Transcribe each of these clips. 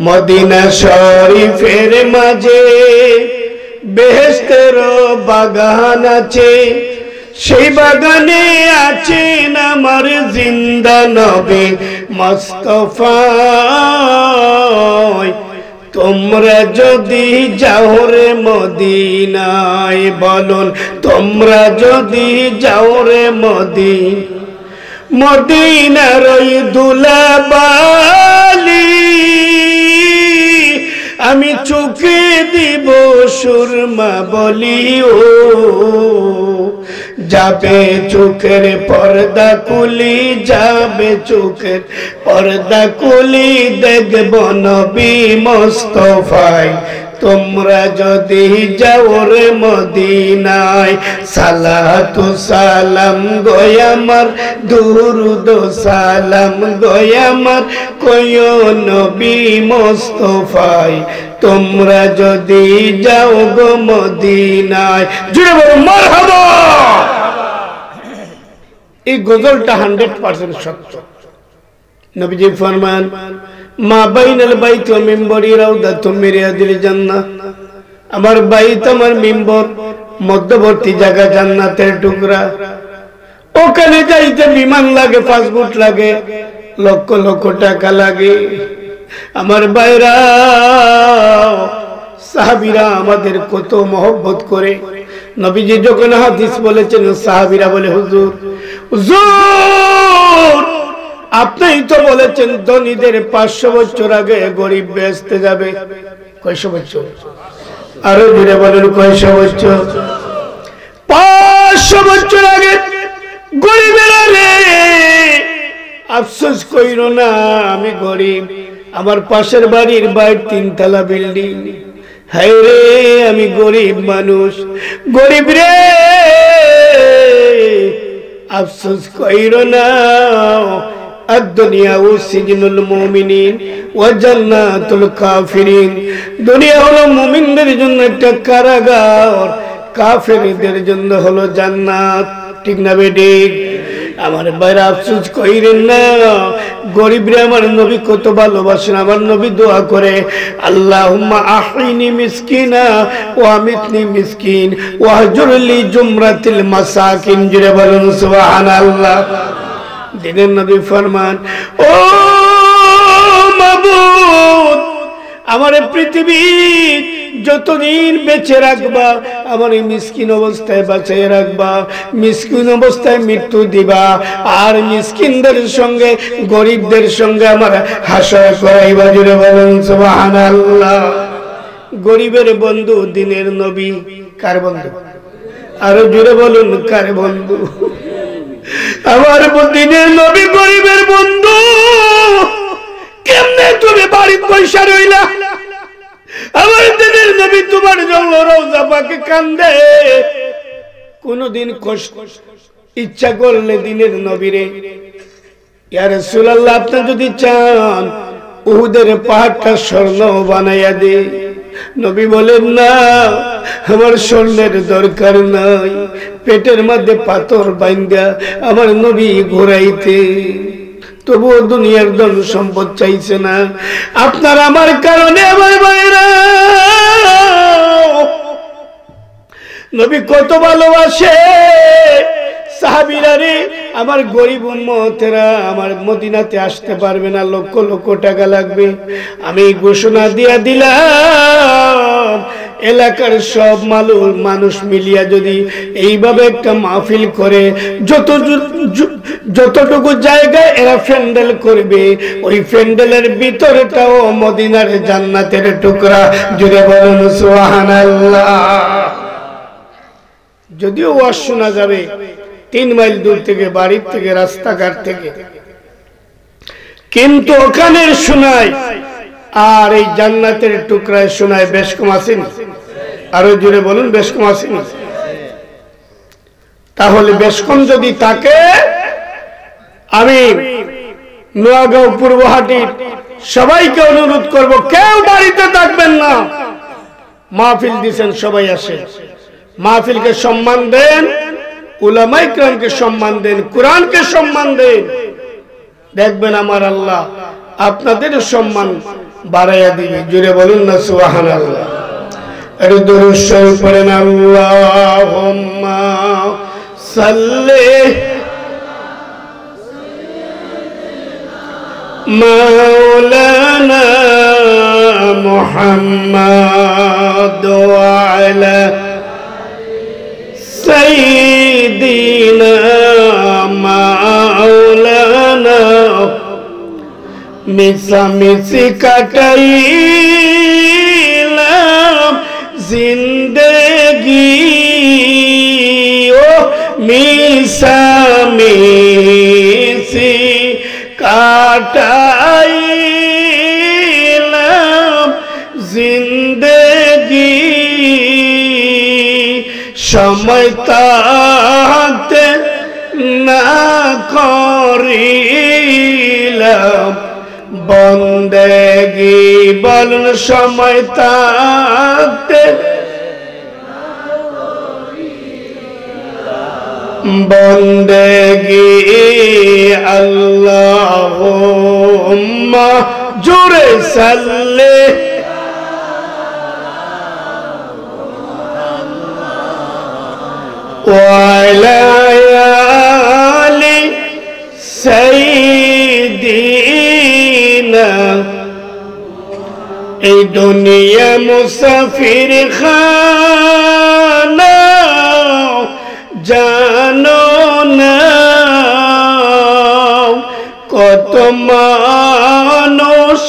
Medina শরীফের মাঝে বেহেশতের বাগান আছে, সেই বাগানে আছেন আমার জিন্দা নবী মুস্তাফা। তোমরা যদি যাও রে মদিনায়, বলুন তোমরা যদি যাও রে মদিনার ওই দুলাবালি, আমি চোখে দিব সুরমা বলি। ও যাবে চোখের পর্দা কুলি, যাবে চোখের পর্দা কুলি, দেখব নবী মুস্তাফায়। তোমরা যদি যাও রে মদিনায়, সালাতু সালাম গোয়ামার, দুরুদ সালাম গোয়ামার, কয়ো নবী মুস্তাফায়। তোমরা যদি যাও গো মদিনায়, জুড়ে বলো মারহাবা। এই গজলটা 100% সত্য। নবীজি ফরমান, মা বাইনাল বাইত ওয়া মিম্বরি রাউদাতুম মিন রিয়াদিল জান্নাহ। আমার বাইত আমার মিম্বর মধ্যবর্তী জায়গা, জান্নাতের টুকরা। ওখানে যাইতে বিমান লাগে, পাসপোর্ট লাগে, লক্ষ লক্ষ টাকা লাগে। আমার ভাইরা, সাহাবীরা আমাদের কত মহব্বত করে। নবীজি যখন হাদিস বলেছেন, সাহাবীরা বলে, হুজুর হুজুর আপনিই তো বলেছেন ধনীদের 500 বছর আগে গরিব বেহেশতে যাবে। কয়শো বছর? আরো জোরে বলেন, কয়শো বছর? 500 বছর আগে গরিবেরা রে, আফসোস কইরো না আমি গরিব, আমার পাশের বাড়ির 3 তলা বিল্ডিং। হায় রে আমি গরিব মানুষ, গরিব রে, আফসোস কইরো না। الدنيا سجن المؤمنين وجنات الكافرين। দুনিয়া হলো মুমিনদের জন্য একটা কারাগার, কাফেরদের জন্য হলো জান্নাত। ঠিক না বেটি? আমার ভাইরা আফসোস কইরেন না, গরিবরে আমার নবী কত ভালোবাসেন। আমার নবী দোয়া করে, আল্লাহুম্মা আহইনি মিসকিনা ওয়া আমিতনি মিসকিন ওয়াহজুরলি জুমরাতিল মাসাকিন। জুড়ে বলুন সুবহানাল্লাহ। দিনের নবী ফরমান, ও মাবুদ, আমার পৃথিবী যতদিন বেঁচে রাখবা, আমার এই মিসকিন অবস্থায় বাঁচিয়ে রাখবা, মিসকিন অবস্থায় মৃত্যু দিবা, আর মিসকিনদের সঙ্গে গরিবদের সঙ্গে আমার হাসর করাইবা। জুড়ে বলুন সুবহানাল্লাহ। গরিবের বন্ধু দিনের নবী কার বন্ধু? আরো জুড়ে বলুন, কার বন্ধু? আমার দিনের নবী গরিবের বন্ধু। কেমনে তুমি বাড়িতে পয়সা রইলা? আমার দিনের নবী তোমার জন্য রওজা পাকে কান্দে। কোনদিন কষ্ট ইচ্ছা করলে দিনের নবীরে, ইয়া রাসূলুল্লাহ আপনি যদি চান উহুদের পাহাড়টা স্বর্ণ বানাইয়া দে। নবী বলেন, না, আমার স্বর্ণের দরকার নাই। পেটের মধ্যে পাথর বাইন্দা আমার নবী ঘোরাইতে, তবুও দুনিয়ার ধন সম্পদ চাইছে না। আপনার আমার কারণে আমার ভাইরা, নবী কত ভালোবাসে। সাহাবীরা রে, আমার গরিব উম্মতেরা আমার মদিনাতে আসতে পারবে না, লক্ষ লক্ষ টাকা লাগবে। আমি ঘোষণা দিয়া দিলাম, এলাকার সব মানুষ মিলিয়া যদি এইভাবে একটা মাহফিল করে, যতটুকু জায়গায় এরা প্যান্ডেল করবে, ওই প্যান্ডেলের ভিতরটাও মদিনার জান্নাতের টুকরা। জুড়ে বলুন সুবহানাল্লাহ। যদিও ওয়াজ শোনা যাবে 3 মাইল দূর থেকে, বাড়ির থেকে, রাস্তাঘাট থেকে, কিন্তু ওখানে শোনায় আর এই জান্নাতের টুকরায় শোনায় বেশ কম আসেনি? আরো জোরে বলুন, বেশ কম আসেনি? তাহলে বেশ কম যদি থাকে, আমি নোয়াগাঁও পূর্বহাটির সবাইকে অনুরোধ করব, কেউ বাড়িতে থাকবেন না। মাহফিল দিছেন, সবাই আসে, মাহফিলকে সম্মান দেন, উলামায়ে কিরামকে সম্মান দেন, কোরআনকে সম্মান দেন। দেখবেন আমার আল্লাহ আপনাদের সম্মান বাড়াইয়া দিবে। জুড়ে বলুন না সুবহানাল্লাহ। আর দুরূদ শরীফ পড়েন আল্লাহুম্মা সাল্লি মাওলানা মুহাম্মাদ ওয়া আলা সাইয়্যিদিনা মাওলানা মিশামিশি কাটাইলাম জিন্দেগি ও মিশামিশি কাটাইলাম জিন্দেগি সময় তাতে না করিলাম বন্দেগি। বলুন সময় তাতে বন্দেগি আল্লাহুম্মা জোরে সাল্লি ওয়া আলা আলি সাইয়্যিদিনা। এই দুনিয়া মুসাফির খানা জানো না কত মানুষ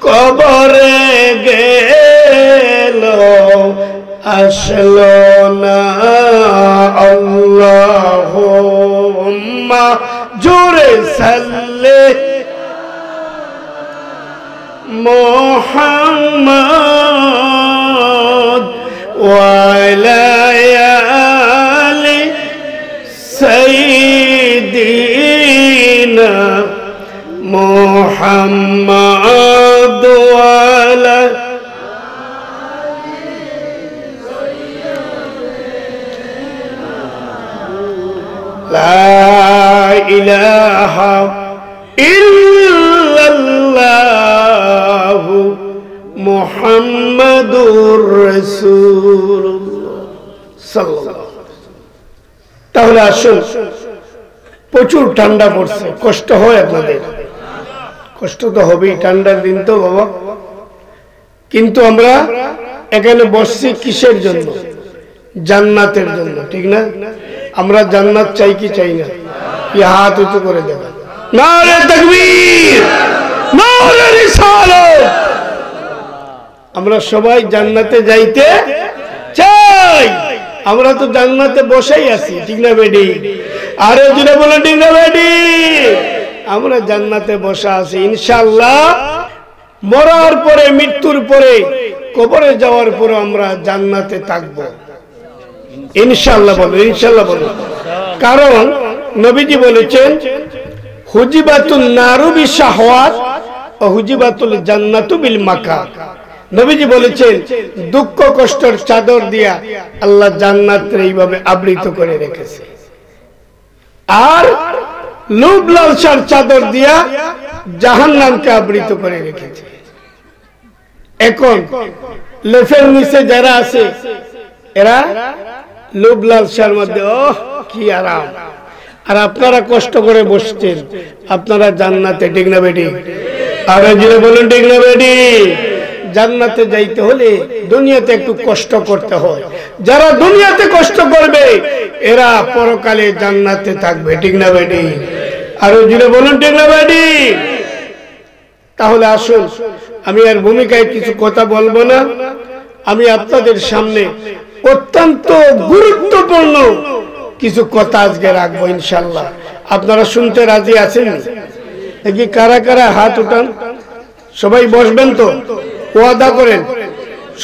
কবরে গেল আসলো না। আল্লাহুম্মা জোরে সাল্লি মুহাম্মাদ ওয়া আলা আলি সাইয়্যিদিনা মুহাম্মাদ ওয়া আলা লা ইলাহা ইল্লাল্লাহু মুহাম্মাদুর রাসূলুল্লাহ সাল্লাল্লাহু আলাইহি ওয়াসাল্লাম। তাহলে আসুন, প্রচুর ঠান্ডা পড়ছে, কষ্ট হয় আপনাদের, কষ্ট তো হবেই, ঠান্ডার দিন তো বাবা। কিন্তু আমরা এখানে বসছি কিসের জন্য? জান্নাতের জন্য, ঠিক না? আমরা জান্নাত চাই কি চাই না? হাত উঁচু করে দেবেন। নারে তাকবীর, নারে রিসালাত। আমরা সবাই জান্নাতে যাইতে চাই। আমরা তো জান্নাতে বসেই আছি, ঠিক না বেডি? আরে জুড়ে বলে ঠিক না বেডি? আমরা জান্নাতে বসে আছি ইনশাআল্লাহ। মরার পরে, মৃত্যুর পরে, কবরে যাওয়ার পরে আমরা জান্নাতে থাকবো ইনশাআল্লাহ। বলো ইনশাআল্লাহ বলো। কারণ নবীজি বলেছেন হুজিবাতুন নারু বিশাহওয়াত ওয়া হুজিবাতুল জান্নাতু বিল মাকার। নবীজি বলেছেন দুঃখ কষ্টের চাদর দিয়া আল্লাহ জান্নাতকে এইভাবে আবৃত করে রেখেছে, আর লোভ লালসার চাদর দিয়া জাহান্নামকে আবৃত করে রেখেছে। এখন লেফের নিচে যারা আছে এরা লোভ লালসার মধ্যে, ওহ কি আরাম। আর আপনারা কষ্ট করে বসছেন, আপনারা জান্নাতে, ঠিক না বেটি? আর যিনি বলেন ঠিক না বেটি? জান্নাতে যাইতে হলে দুনিয়াতে একটু কষ্ট করতে হয়। যারা দুনিয়াতে কষ্ট করবে এরা পরকালে জান্নাতে থাকবে, ঠিক না বেটি? আর যিনি বলেন ঠিক না বেটি? তাহলে আসুন, আমি আর ভূমিকায় কিছু কথা বলবো না। আমি আপনাদের সামনে অত্যন্ত গুরুত্বপূর্ণ কিছু কথা আজকে রাখবো ইনশাআল্লাহ। আপনারা শুনতে রাজি আছেন? দেখি কারা কারা হাত উঠান। সবাই বসবেন তো? ওয়াদা করেন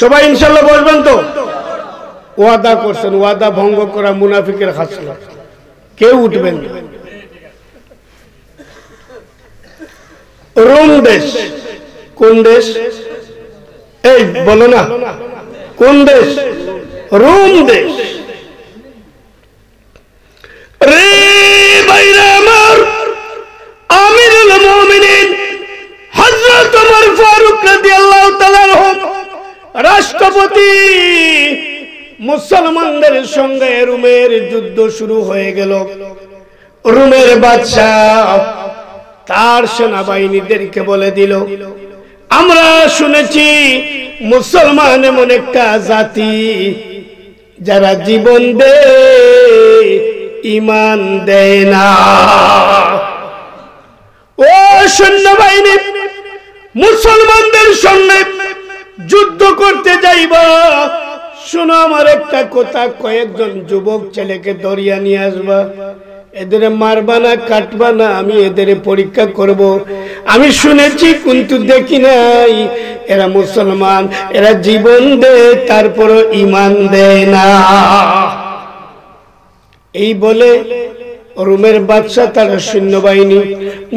সবাই ইনশাআল্লাহ বসবেন তো? ওয়াদা করছেন, ওয়াদা ভঙ্গ করা মুনাফিকের খাসলত। কেউ উঠবেন না। রোম দেশ কোন দেশ? এই বলো না কোন দেশ? রোম দেশ। রে ভাইরা আমার, আমিরুল মুমিনিন হযরত ওমর ফারুক রাদিয়াল্লাহু তাআলা রাষ্ট্রপতি, মুসলমানদের সঙ্গে রোমের যুদ্ধ শুরু হয়ে গেল। রোমের বাদশাহ তার সেনাবাহিনীদেরকে বলে দিল, আমরা শুনেছি মুসলমান এমন একটা জাতি যারা জীবন দেয় ঈমান দেয় না। ও সৈন্যবাহিনী, মুসলমানদের সঙ্গে যুদ্ধ করতে যাইবা, শোনো আমার একটা কথা, কয়েকজন যুবক ছেলেকে দরিয়া নিয়ে আসবা, এদের মারবা না কাটবা না, আমি এদের পরীক্ষা করব। আমি শুনেছি কিন্তু দেখি নাই, এরা মুসলমান, এরা জীবন দেয় তারপরও ঈমান দেয় না। এই বলে রোমের বাদশা তার সৈন্যবাহিনী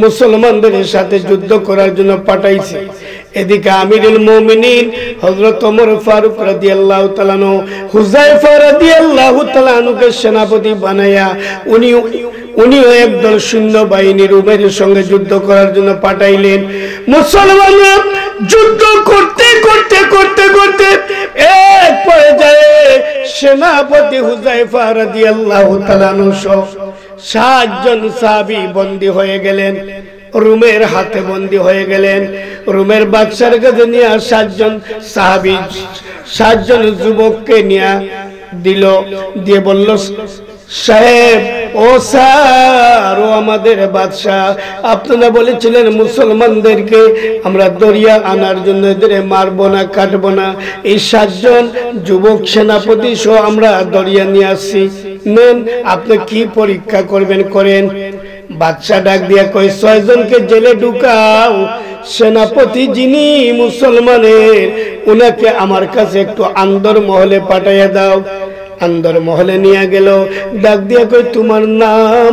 মুসলমানদের সাথে যুদ্ধ করার জন্য পাঠাইছে। এদিকে আমিরুল মুমিনিন হযরত ওমর ফারুক রাদিয়াল্লাহু তাআলা আনহু হুযায়ফা রাদিয়াল্লাহু তাআলা আনহুকে সেনাপতি বানায়া উনিও একদল সৈন্যবাহিনী রোমের সঙ্গে যুদ্ধ করার জন্য পাঠাইলেন। মুসলমানরা যুদ্ধ করতে করতে করতে করতে এক পর্যায়ে সেনাপতি হুযায়ফা রাদিয়াল্লাহু তাআলা আনহু 60 জন সাহাবী বন্দী হয়ে গেলেন, রোমের হাতে বন্দী হয়ে গেলেন। রোমের বাদশার কাছে নিয়ে 60 জন সাহাবী 60 জন যুবককে নিয়ে দিল, দিয়ে বলল, সাহেব ও স্যার, ও আমাদের বাদশাহ, আপনারা বলেছিলেন মুসলমানদেরকে আমরা দরিয়া আনার জন্য, এদের মারবো না কাটবো না, এই 60 জন যুবক সেনাপতি সহ আমরা দরিয়া নিয়ে আসছি, নেন, আপনি কি পরীক্ষা করবেন করেন। বাদশা ডাক দিয়া কয়, 6 জনকে জেলে ঢুকাও, সেনাপতি যিনি মুসলমানের উনাকে আমার কাছে একটু আন্দর মহলে পাঠাইয়া দাও। আন্দর মহলে নিয়ে গেল, ডাক দিয়া কই, তোমার নাম?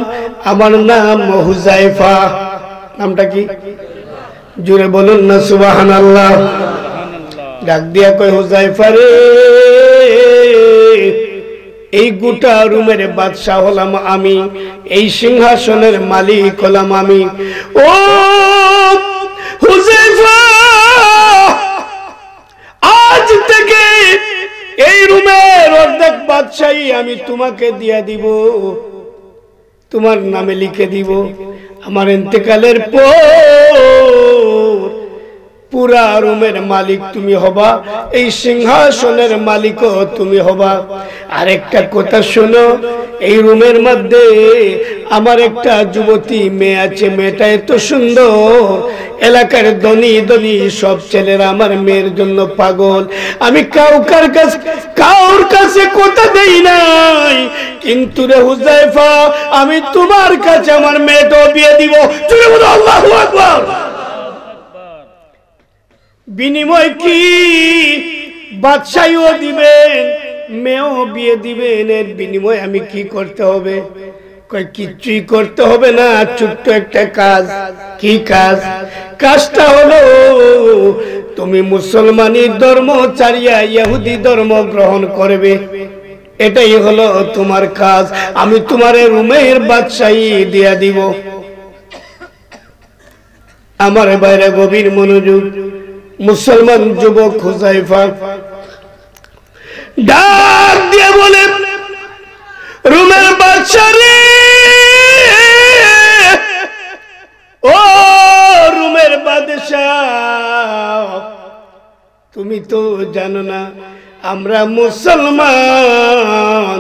আমার নাম হুযায়ফা। নামটা কি? জোরে বলুন না সুবহানাল্লাহ। ডাক দিয়া কই, হুযায়ফা রে, এই গোটা রোমের বাদশা হলাম আমি, এই সিংহাসনের মালিক হলাম আমি। ও হুযায়ফা, আজ থেকে এই রোমের অর্ধেক বাদশাহী আমি তোমাকে দিয়া দিব, তোমার নামে লিখে দিব। আমার ইন্তেকালের পর পুরা রোমের মালিক তুমি হবা, এই সিংহাসনের মালিকও তুমি হবা। আরেকটা কথা শোনো, এই রোমের মধ্যে আমার একটা যুবতী মেয়ে আছে, মেয়েটা এত সুন্দর, এলাকার ধনী ধনী সব ছেলেরা আমার মেয়ের জন্য পাগল। আমি কাউর কাছে কথা দেই নাই, কিন্তু রে হুযায়ফা, আমি তোমার কাছে আমার মেয়েটাও বিয়ে দিব। আল্লাহু আকবার। বিনিময় কি? বাদশাহীও দিবেন, মেয়েও বিয়ে দিবেন, এর বিনিময় আমি কি করতে হবে? কই, কিছুই করতে হবে না, ছোট্ট একটা কাজ। কি কাজ? কাজটা হলো তুমি মুসলমানি ধর্ম ছাড়িয়া ইহুদি ধর্ম গ্রহণ করবে, এটাই হলো তোমার কাজ। আমি তোমারে রোমের বাদশাহী দিয়া দিব। আমার বাইরে গভীর মনোযোগ। মুসলমান যুবক হুযায়ফা ডাক দিয়ে বলে, রোমের বাদশা রে, ও রোমের বাদশাহ, তুমি তো জানো না আমরা মুসলমান,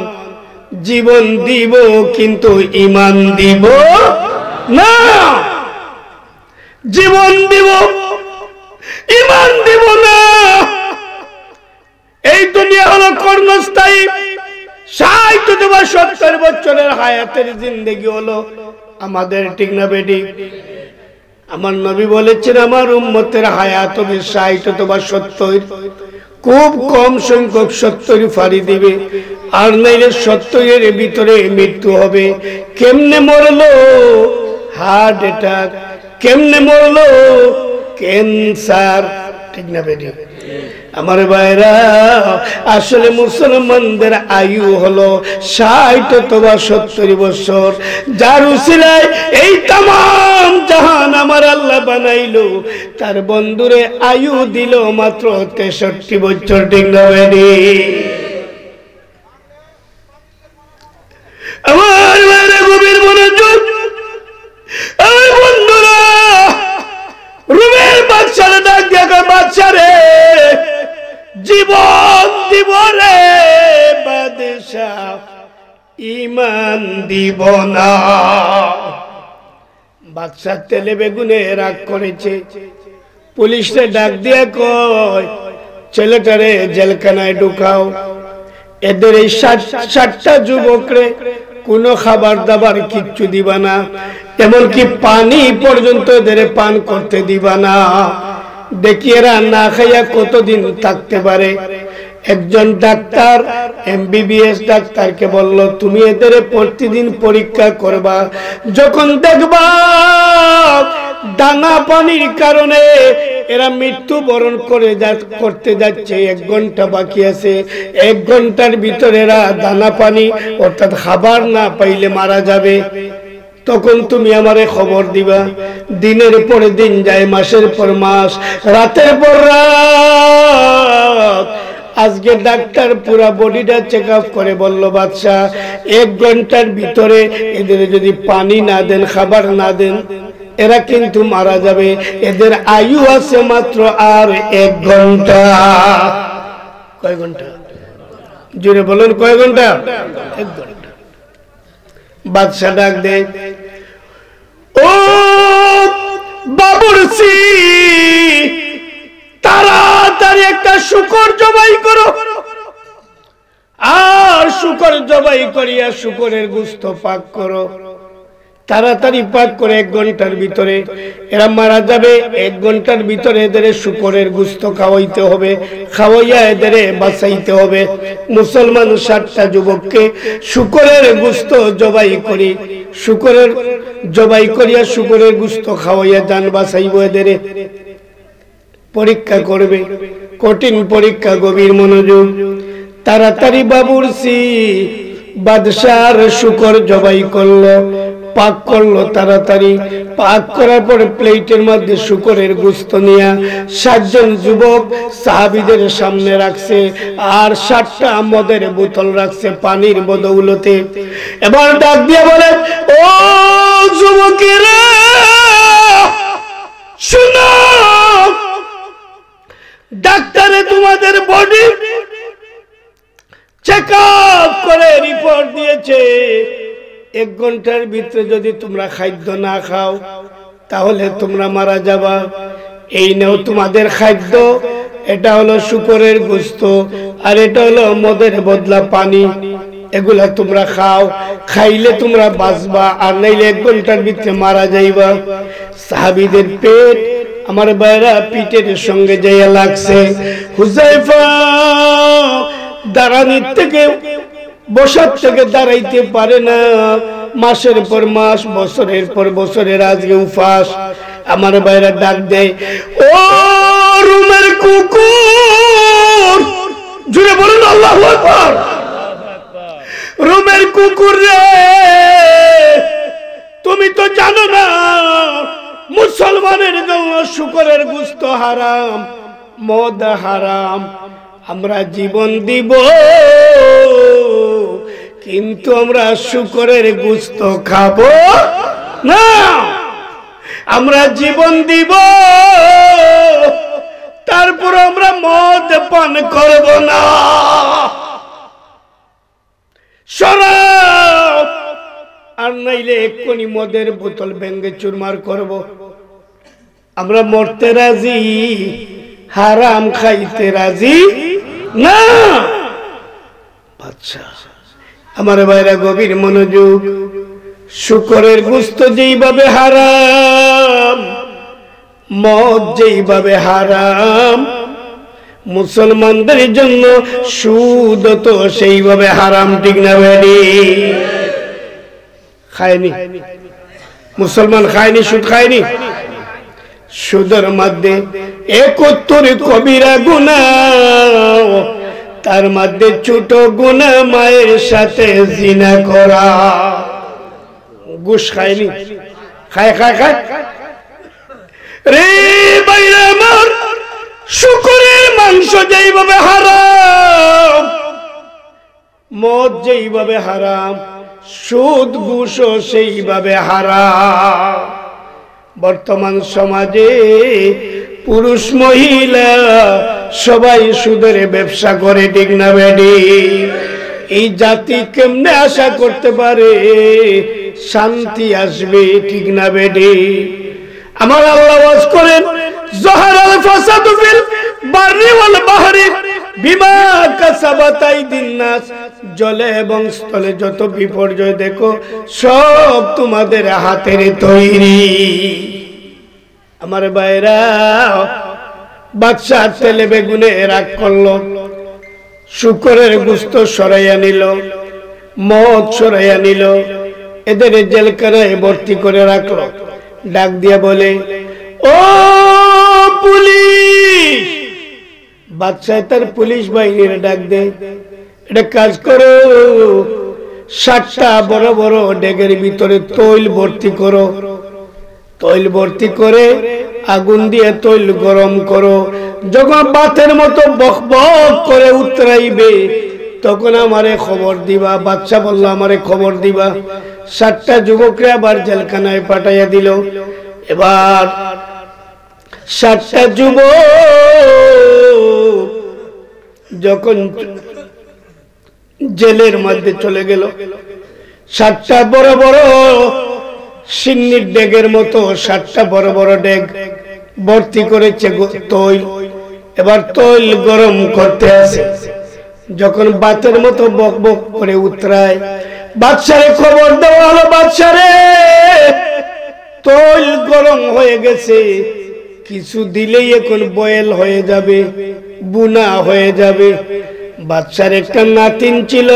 জীবন দিব কিন্তু ঈমান দিব না। জীবন দিব, ঈমান দিব না। এই দুনিয়া হলো কর্মস্থায়ী, 60 অথবা 70 বছরের হায়াতের জিন্দেগি হলো আমাদের, ঠিক না বেটি? আমার নবী বলেছেন, আমার উম্মতের হায়াত হবে 60 অথবা 70, খুব কম সংখ্যক 70 ফাড়ি দিবে, আর নাইলে 70-এর ভিতরে মৃত্যু হবে। কেমনে মরলো? Heart attack. কেমনে মরলো? ক্যান্সার। ঠিক না বেটি? আমার ভাইরা, আসলে মুসলমানদের আয়ু হলো 60 অথবা 70 বছর, যার উসিলায় এই তামাম জাহান আমার আল্লাহ বানাইলো, তার বন্ধুরে আয়ু দিল মাত্র 63 বছর, ঠিক না বেটি? আমার ভাইরা গভীর মনোযোগ, আমার বন্ধুরা, রুমের বাদশারে ডাক দিয়া বাদশারে জীবন দিব রে বাদশা, ঈমান দিব না। বাদশা তেলে বেগুনে রাগ করেছে, পুলিশে ডাক দিয়া কয় ছেলেটারে জেলখানায় ঢুকাও। এদের এই 60টা যুবকরে কোনো খাবার দাবার কিচ্ছু দিবা না, এমনকি পানি পর্যন্ত এদের পান করতে দিবা না। দেখি এরা না খাইয়া কতদিন থাকতে পারে। একজন ডাক্তার, MBBS ডাক্তারকে বলল, তুমি এদের প্রতিদিন পরীক্ষা করবা, যখন দেখবা দানা পানির কারণে এরা মৃত্যুবরণ করতে যাচ্ছে, 1 ঘন্টা বাকি আছে, 1 ঘন্টার ভিতরে এরা দানা পানি অর্থাৎ খাবার না পাইলে মারা যাবে, তখন তুমি আমারে খবর দিবা। দিনের পর দিন যায়, মাসের পর মাস, রাতের পর রাত। আজকে ডাক্তার পুরা বডিটা চেক আপ করে বলল, বাদশাহ 1 ঘন্টার ভিতরে এদের যদি পানি না দেন, খাবার না দেন, এরা কিন্তু মারা যাবে। এদের আয়ু আছে মাত্র আর 1 ঘন্টা। কয় ঘন্টা? জোরে বলুন, কয় ঘন্টা? 1 ঘন্টা। বাদশা ডাক দে, ও বাবুরসি, তাড়াতাড়ি একটা শুকর জবাই করো, আর শুকর জবাই করিয়া শুকরের গোশত পাক করো, তাড়াতাড়ি পাক করে 1 ঘন্টার ভিতরে এরা মারা যাবে। 1 ঘন্টার ভিতরে এদের শুকরের গোশত খাওয়াইতে হবে, খাওয়াইয়া এদের বাঁচাইতে হবে। মুসলমান 60টা যুবককে শুকরের গোশত জবাই করি, শুকরের জবাই করিয়া শুকরের গোশত খাওয়াইয়া জান বাঁচাইব। এদের পরীক্ষা করবে, কঠিন পরীক্ষা, গভীর মনোযোগ। তাড়াতাড়ি বাবুরসি বাদশার শুকর জবাই করলো, পাক করলো, তাড়াতাড়ি পাক করার পরে প্লেটের মধ্যে শুকরের গোশত নিয়ে 60 জন যুবক সাহাবীদের সামনে রাখছে, আর 60টা মদের বোতল রাখছে পানির বদৌলতে। এবার ডাক দিয়ে বলে, ও যুবকেরা শুনো, ডাক্তারে তোমাদের বডি চেক আপ করে রিপোর্ট দিয়েছে, 1 ঘন্টার ভিতরে যদি তোমরা খাদ্য না খাও তাহলে তোমরা মারা যাবা। এই নাও তোমাদের খাদ্য, এটা হলো শুকরের গোশত, আর এটা হলো মদের বদলা পানি, এগুলা তোমরা খাও, খাইলে তোমরা বাঁচবা, আর নাইলে 1 ঘন্টার ভিতরে মারা যাইবা। সাহাবীদের পেট আমার বাইরা পিঠের সঙ্গে যাইয়া লাগছে। হুযায়ফা দাঁড়ানির থেকে, বসার থেকে দাঁড়াইতে পারে না, মাসের পর মাস, বছরের পর বছরের আজকে উপাস। আমার বাইরা ডাক দেয়, ও রুমের কুকুর, জুড়ে বলুন আল্লাহু আকবার। রুমের কুকুর রে, তুমি তো জানো না মুসলমানের জন্য শুকরের গোশত হারাম, মদ হারাম। আমরা জীবন দিব কিন্তু আমরা শুকরের গোশত খাবো না। আমরা জীবন দিব, তারপর আমরা মদ পান করব না, শরাব আর নাইলে এক্ষুনি মদের বোতল ভেঙে চুরমার করব। আমরা মরতে রাজি, হারাম খাইতে রাজি না। আচ্ছা আমার ভাইরা গভীর মনোযোগ, শুকরের গোশত যেইভাবে হারাম, মদ যেইভাবে হারাম, মুসলমানদের জন্য সুদ তো সেইভাবে হারাম, ঠিক না বেডি? খায়নি মুসলমান, খায়নি সুদ, খায়নি। সুদের মধ্যে 71 কবিরা গুনাহ, তার মধ্যে ছোট গুনাহ মায়ের সাথে জিনা করা। ঘুষ খায়নি? খায় খায় খায় রে বাইরে আমার। শুকরের মাংস যেইভাবে হারাম, মদ যেইভাবে হারাম, সুদ ঘুষও সেইভাবে হারাম। বর্তমান সমাজে পুরুষ মহিলা সবাই সুদের ব্যবসা করে, ঠিক না বেডি? এই জাতি কেমনে আশা করতে পারে শান্তি আসবে, ঠিক না বেডি? আমার আল্লাহ ওয়াজ করেন, যাহারাল ফাসাদু ফিল বাররি ওয়াল বাহরি বিমা কাসাবাত আইদিন নাস। জলে এবং স্থলে যত বিপর্যয় দেখো সব তোমাদের হাতের তৈরি। আমার ভাইরা, বাদশা তেলে বেগুনে রাগ করলো, শুকরের গোশত সরাইয়া নিল, মদ সরাইয়া নিল, এদের জেলখানায় ভর্তি করে রাখলো। ডাক দিয়া বলে, ও পুলিশ! বাদশা তার পুলিশ বাহিনীর ডাক দেয়, এটা কাজ করো, 60টা বড় বড় ডেগের ভিতরে তৈল ভর্তি করো। তৈল ভর্তি করে আগুন দিয়ে তৈল গরম করো। যখন বাতের মতো বক বক করে উতরাইবে তখন আমারে খবর দিবা। বাদশা বলল, আমারে খবর দিবা। 60টা যুবকরে আবার জেলখানায় পাঠাইয়া দিল। এবার 60টা যুবক যখন জেলের মধ্যে চলে গেল, 60টা বড় বড় সিন্নির ডেগের মতো 60টা বড় বড় ডেগ ভর্তি করেছে তৈল। এবার তৈল গরম করতে আসে। যখন বাতের মতো বক বক করে উতরায়, বাদশারে খবর দেওয়া হলো, বাদশারে তৈল গরম হয়ে গেছে, কিছু দিলেই এখন বয়েল হয়ে যাবে, বুনা হয়ে যাবে। বাদশার একটা নাতিন ছিল,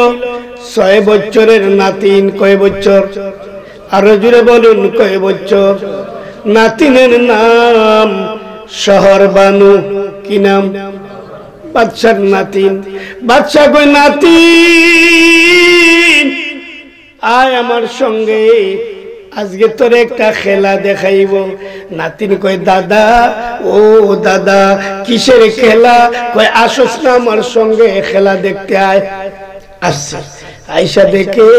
6 বছরের নাতিন। কয় বছর? আরো জুড়ে বলুন, কয় বছর? নাতিনের নাম শহরবানু। কি নাম? বাদশার নাতিন। বাদশা কই, নাতিন আয় আমার সঙ্গে, আজকে তোর একটা খেলা দেখাইব। নাতিন কয়, দাদা, ও দাদা, কিসের খেলা? কয়, আসস না আমার সঙ্গে, খেলা দেখতে আয়। আসছে। আইসা দেখে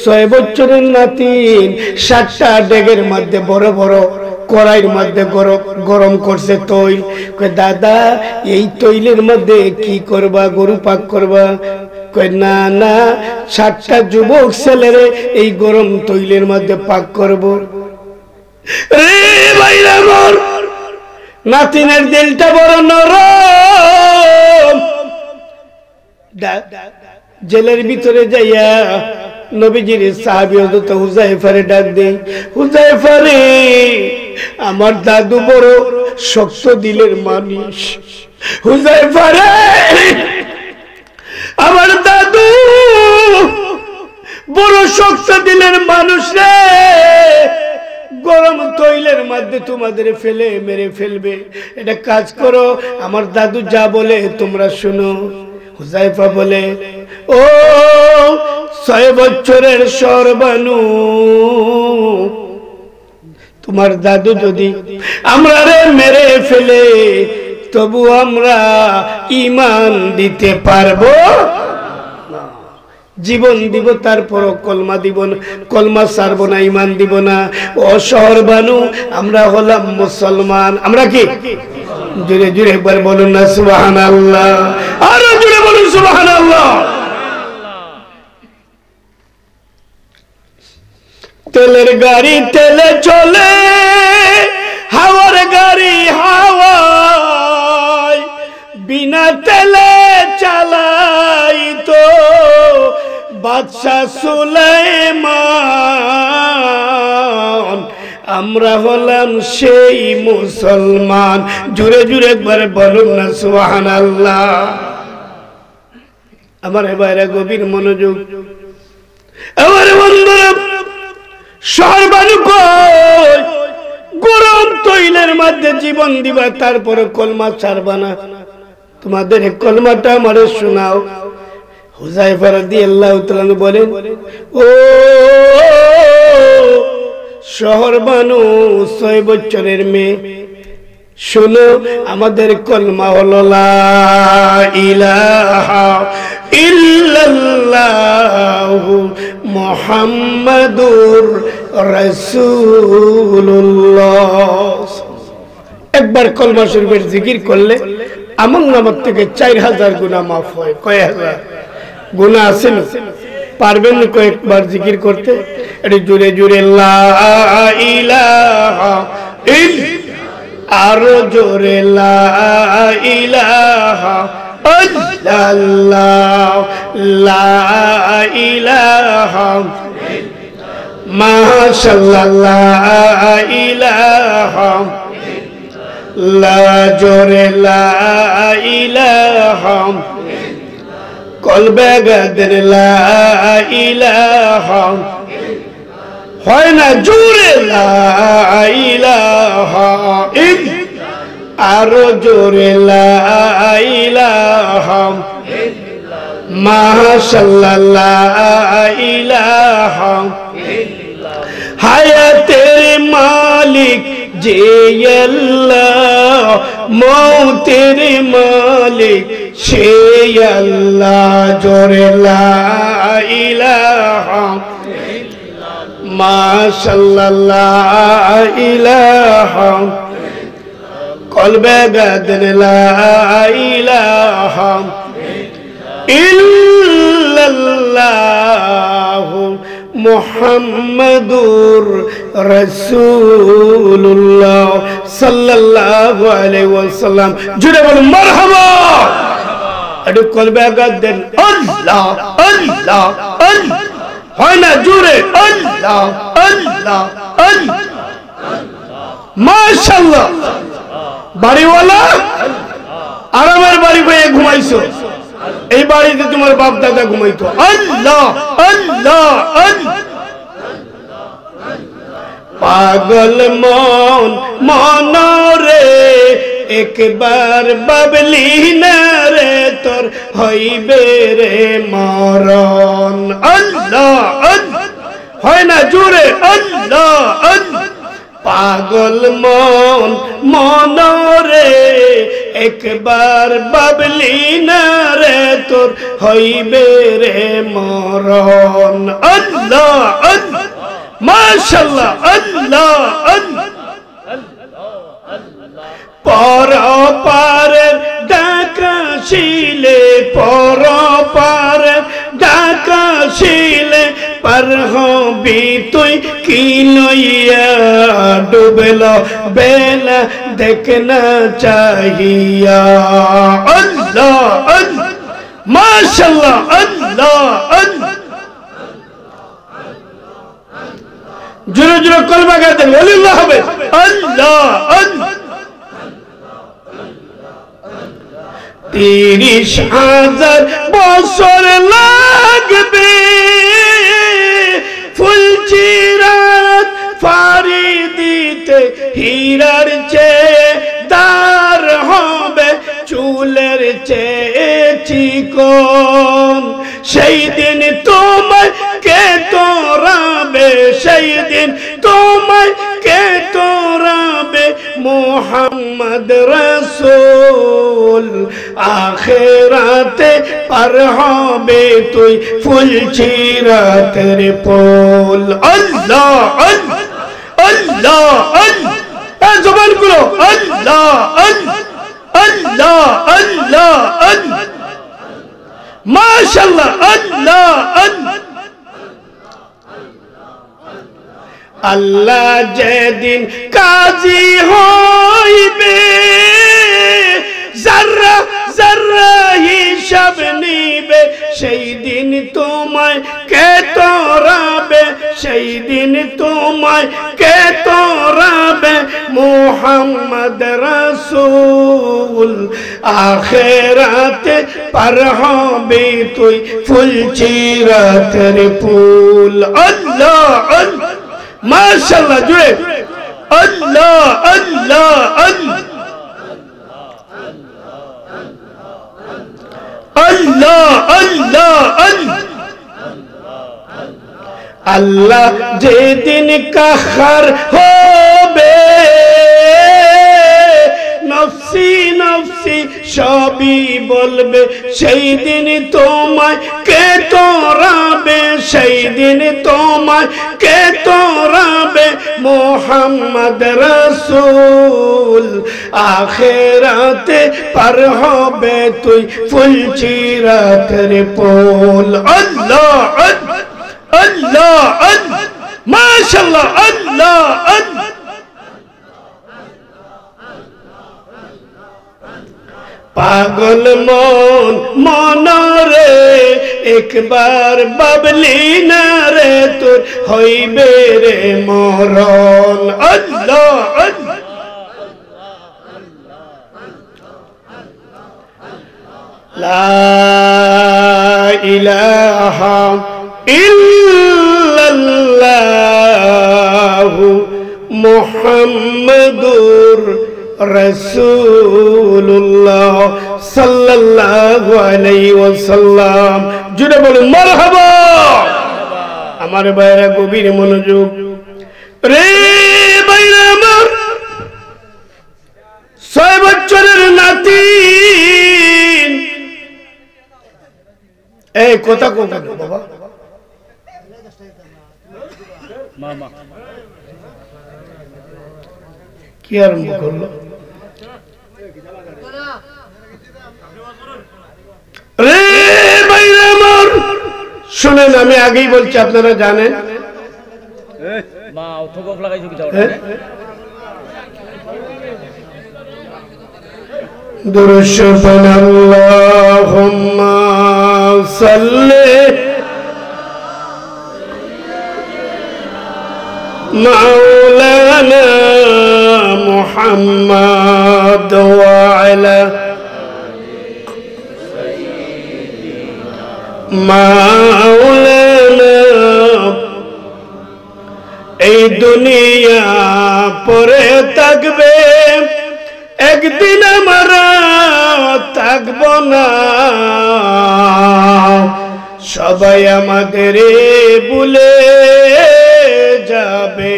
6 বছরের নাতিন 60টা ডেগের মধ্যে বড় বড় কড়াইয়ের মধ্যে গরম করছে তৈল। কয়, দাদা, এই তৈলের মধ্যে কি করবা? গরু পাক করবা? কয়, না না, 60টা যুবক ছেলেরে এই গরম তৈলের মধ্যে পাক করব। রে ভাইরা আমার, নাতিনের দিলটা বড় নরম। জেলের ভিতরে যাইয়া নবীজির সাহাবী হযরত হুযায়ফারে ডাক দেই, হুযায়ফা রে, আমার দাদু বড় শক্ত দিলের মানুষ। হুযায়ফা রে, আমার দাদু বড় শক্ত দিলের মানুষ রে, গরম তৈলের মধ্যে তোমাদের ফেলে মেরে ফেলবে। এটা কাজ করো, আমার দাদু যা বলে তোমরা শুনো। হুযায়ফা বলে, ও 6 বছরের শহরবানু, তোমার দাদু যদি আমরা রে মেরে ফেলে তবু আমরা ঈমান দিতে পারবো না। জীবন দিব, তারপর কলমা দিব না, কলমা ছাড়বো না, ঈমান দিব না। ও শহরবানু, আমরা হলাম মুসলমান। আমরা কি? জোরে জোরে একবার বলুন না সুবহানাল্লাহ। আরো জোরে বলুন সুবহানাল্লাহ। তেলের গাড়ি তেলে চলে, হাওয়ার গাড়ি হাওয়ায়, বিনা তেলে চালাই তো বাদশা সুলাইমান। আমরা হলাম সেই মুসলমান। জোরে জোরে একবার বলুন না সুবহানাল্লাহ। আমার ভাইরা গভীর মনোযোগ। আমার বন্ধুরা, শহরবানু কই? গরম তৈলের মধ্যে জীবন দিবা, তারপরে কলমা ছাড়বা না। তোমাদের কলমাটা আমারে শোনাও। হুযায়ফা রাদিয়াল্লাহু তাআলা বলেন, ও শহর বানু 6 বছরের মেয়ে, শোনো, আমাদের কলমা হলো লা ইলাহা ইল্লাল্লাহু মুহাম্মাদুর রাসূলুল্লাহ। একবার কলমা শরীফের জিকির করলে আমলনামার থেকে 4000 গুনাহ মাফ হয়। কয় হাজার গুনাহ আছে না? পারবেন কয়েকবার জিকির করতে? এটি জোরে জোরে লা ইলাহা আরো জোরে লা ইলাহা ইল্লাল্লাহ, লা ইলাহা মাশাআল্লাহ, লা ইলাহা, লা জোরে লা ইলাহা, কলবে গাদের লা ইলাহা, হয় না জোরে লা ইলাহা, আরো জোরে লা ইলাহা মাশাআল্লাহ, লা ইলাহা, হায়াতের মালিক যে আল্লাহ, মৌতের মালিক সে আল্লাহ, জোরে লা ইলাহা মাশাআল্লাহ, লা ইলাহা, কলবে গাদর লা ইলাহা ইল্লাল্লাহু মুহাম্মাদুর রাসূলুল্লাহ সাল্লাল্লাহু আলাইহি ওয়াসাল্লাম। জুড়ে বলুন মারহাবা। একটু কলবে গাদর আল্লাহ আল্লাহ আল্লাহ, হয় না জুড়ে আল্লাহ আল্লাহ আল্লাহ, মাশাআল্লাহ। বাড়িওয়ালা আরামের বাড়ি পেয়ে ঘুমাইছো, এই বাড়িতে তোমার বাপ দাদা ঘুমাইতো। আল্লাহ আল্লাহ আল্লাহ, পাগল মন মনরে একবার বাবলি না রে, তোর হইবে রে মরণ। আল্লাহ আল্লাহ, হয় না জোরে আল্লাহ আল্লাহ, পাগল মন মনরে একবার বাবলি না রে, তোর হইবে রে মরণ। আল্লাহ আল্লাহ মাশাআল্লাহ, আল্লাহ আল্লাহ, পর পারের ডাকা শিলে, পর পারের ডাকা শিলে, পার হবি তুই কি লইয়া, ডুবল বেলা দেখ না চাহিয়া। আল্লাহ আল্লাহ মাশাআল্লাহ, আল্লাহ আল্লাহ, জোরে জোরে কলমা গাইতেন ওলিল্লাহ হবে। আল্লাহ আল্লাহ, 30,000 বছর লাগবে ফুলচিরাত ফারি দিতে, হীরার চেয়ে দার হবে চুলের চেয়ে চিকন। সেই দিন তোমায় কে তোরাবে, সেই দিন তোমায় কে তোরাবে, মুহাম্মদ রাসূল। আখিরাতে পার হবে তুই ফুলচিরাতের পোল। আল্লাহ আল্লাহ আল্লাহ আল্লাহ, জবান গুলো আল্লাহ আল্লাহ আল্লাহ আল্লাহ আল্লাহ, মাশাআল্লাহ আল্লাহ আল্লাহ। আল্লাহ যেদিন কাজী হইবে, যারা যারা হিসাব নিবে, সেই দিন তোমায় কে তোরাবে, সেই দিন তোমায় কে তোরাবে, মুহাম্মদ রাসূল। আখিরাতে পার হবে তুই ফুলচিরাতের পুল। আল্লাহ আল্লাহ মাশাআল্লাহ, জুড়ে আল্লাহ আল্লাহ আল্লাহ আল্লাহ আল্লাহ যেদিন কাহার হবে নফসি নফসি সবই বলবে সেই দিন তোমায় কে তোরাবে সেই দিন তোমায় কে তোরাবে মুহাম্মদ রাসূল আখিরাতে পার হবে তুই ফুলচিরাতের পোল আল্লাহ আল্লাহ মাশাআল্লাহ আল্লাহ পাগল মন মনরে একবার বাবলি না রে তোর হইবে রে মরণ আল্লাহ লা ইলাহা ইল্লাল্লাহু মুহাম্মাদুর রাসূলুল্লাহ সাল্লাল্লাহু আলাইহি ওয়াসাল্লাম জুড়ে বলুন মারহাবা। আমার ভাইরা গভীর মনোযোগ রে ভাইরা আমার 6 বছরের নাতি এই কথা কো কেন বাবা মামা কি আরম্ভ করলো রে ভাইরা আমার শুনেন আমি আগেই বলছি আপনারা জানেন মা অথবক লাগাইছো কি দাও দুরুদ আল্লাহুম্মা সাল্লি মাওলানা মুহাম্মদ ওয়া আলা মাওলানা এই দুনিয়া পরে থাকবে একদিন আমরা থাকব না সবাই আমাদের ভুলে যাবে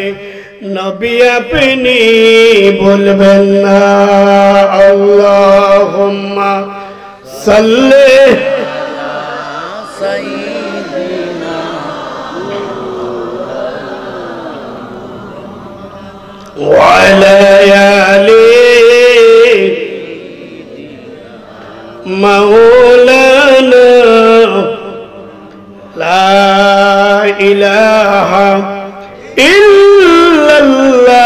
নবী আপনি বলবেন না আল্লাহুম্মা সাল্লি সাইয়্যিদিনা ওয়া আলা আলি মাওলানা লা ইলাহা ইল্লাল্লাহু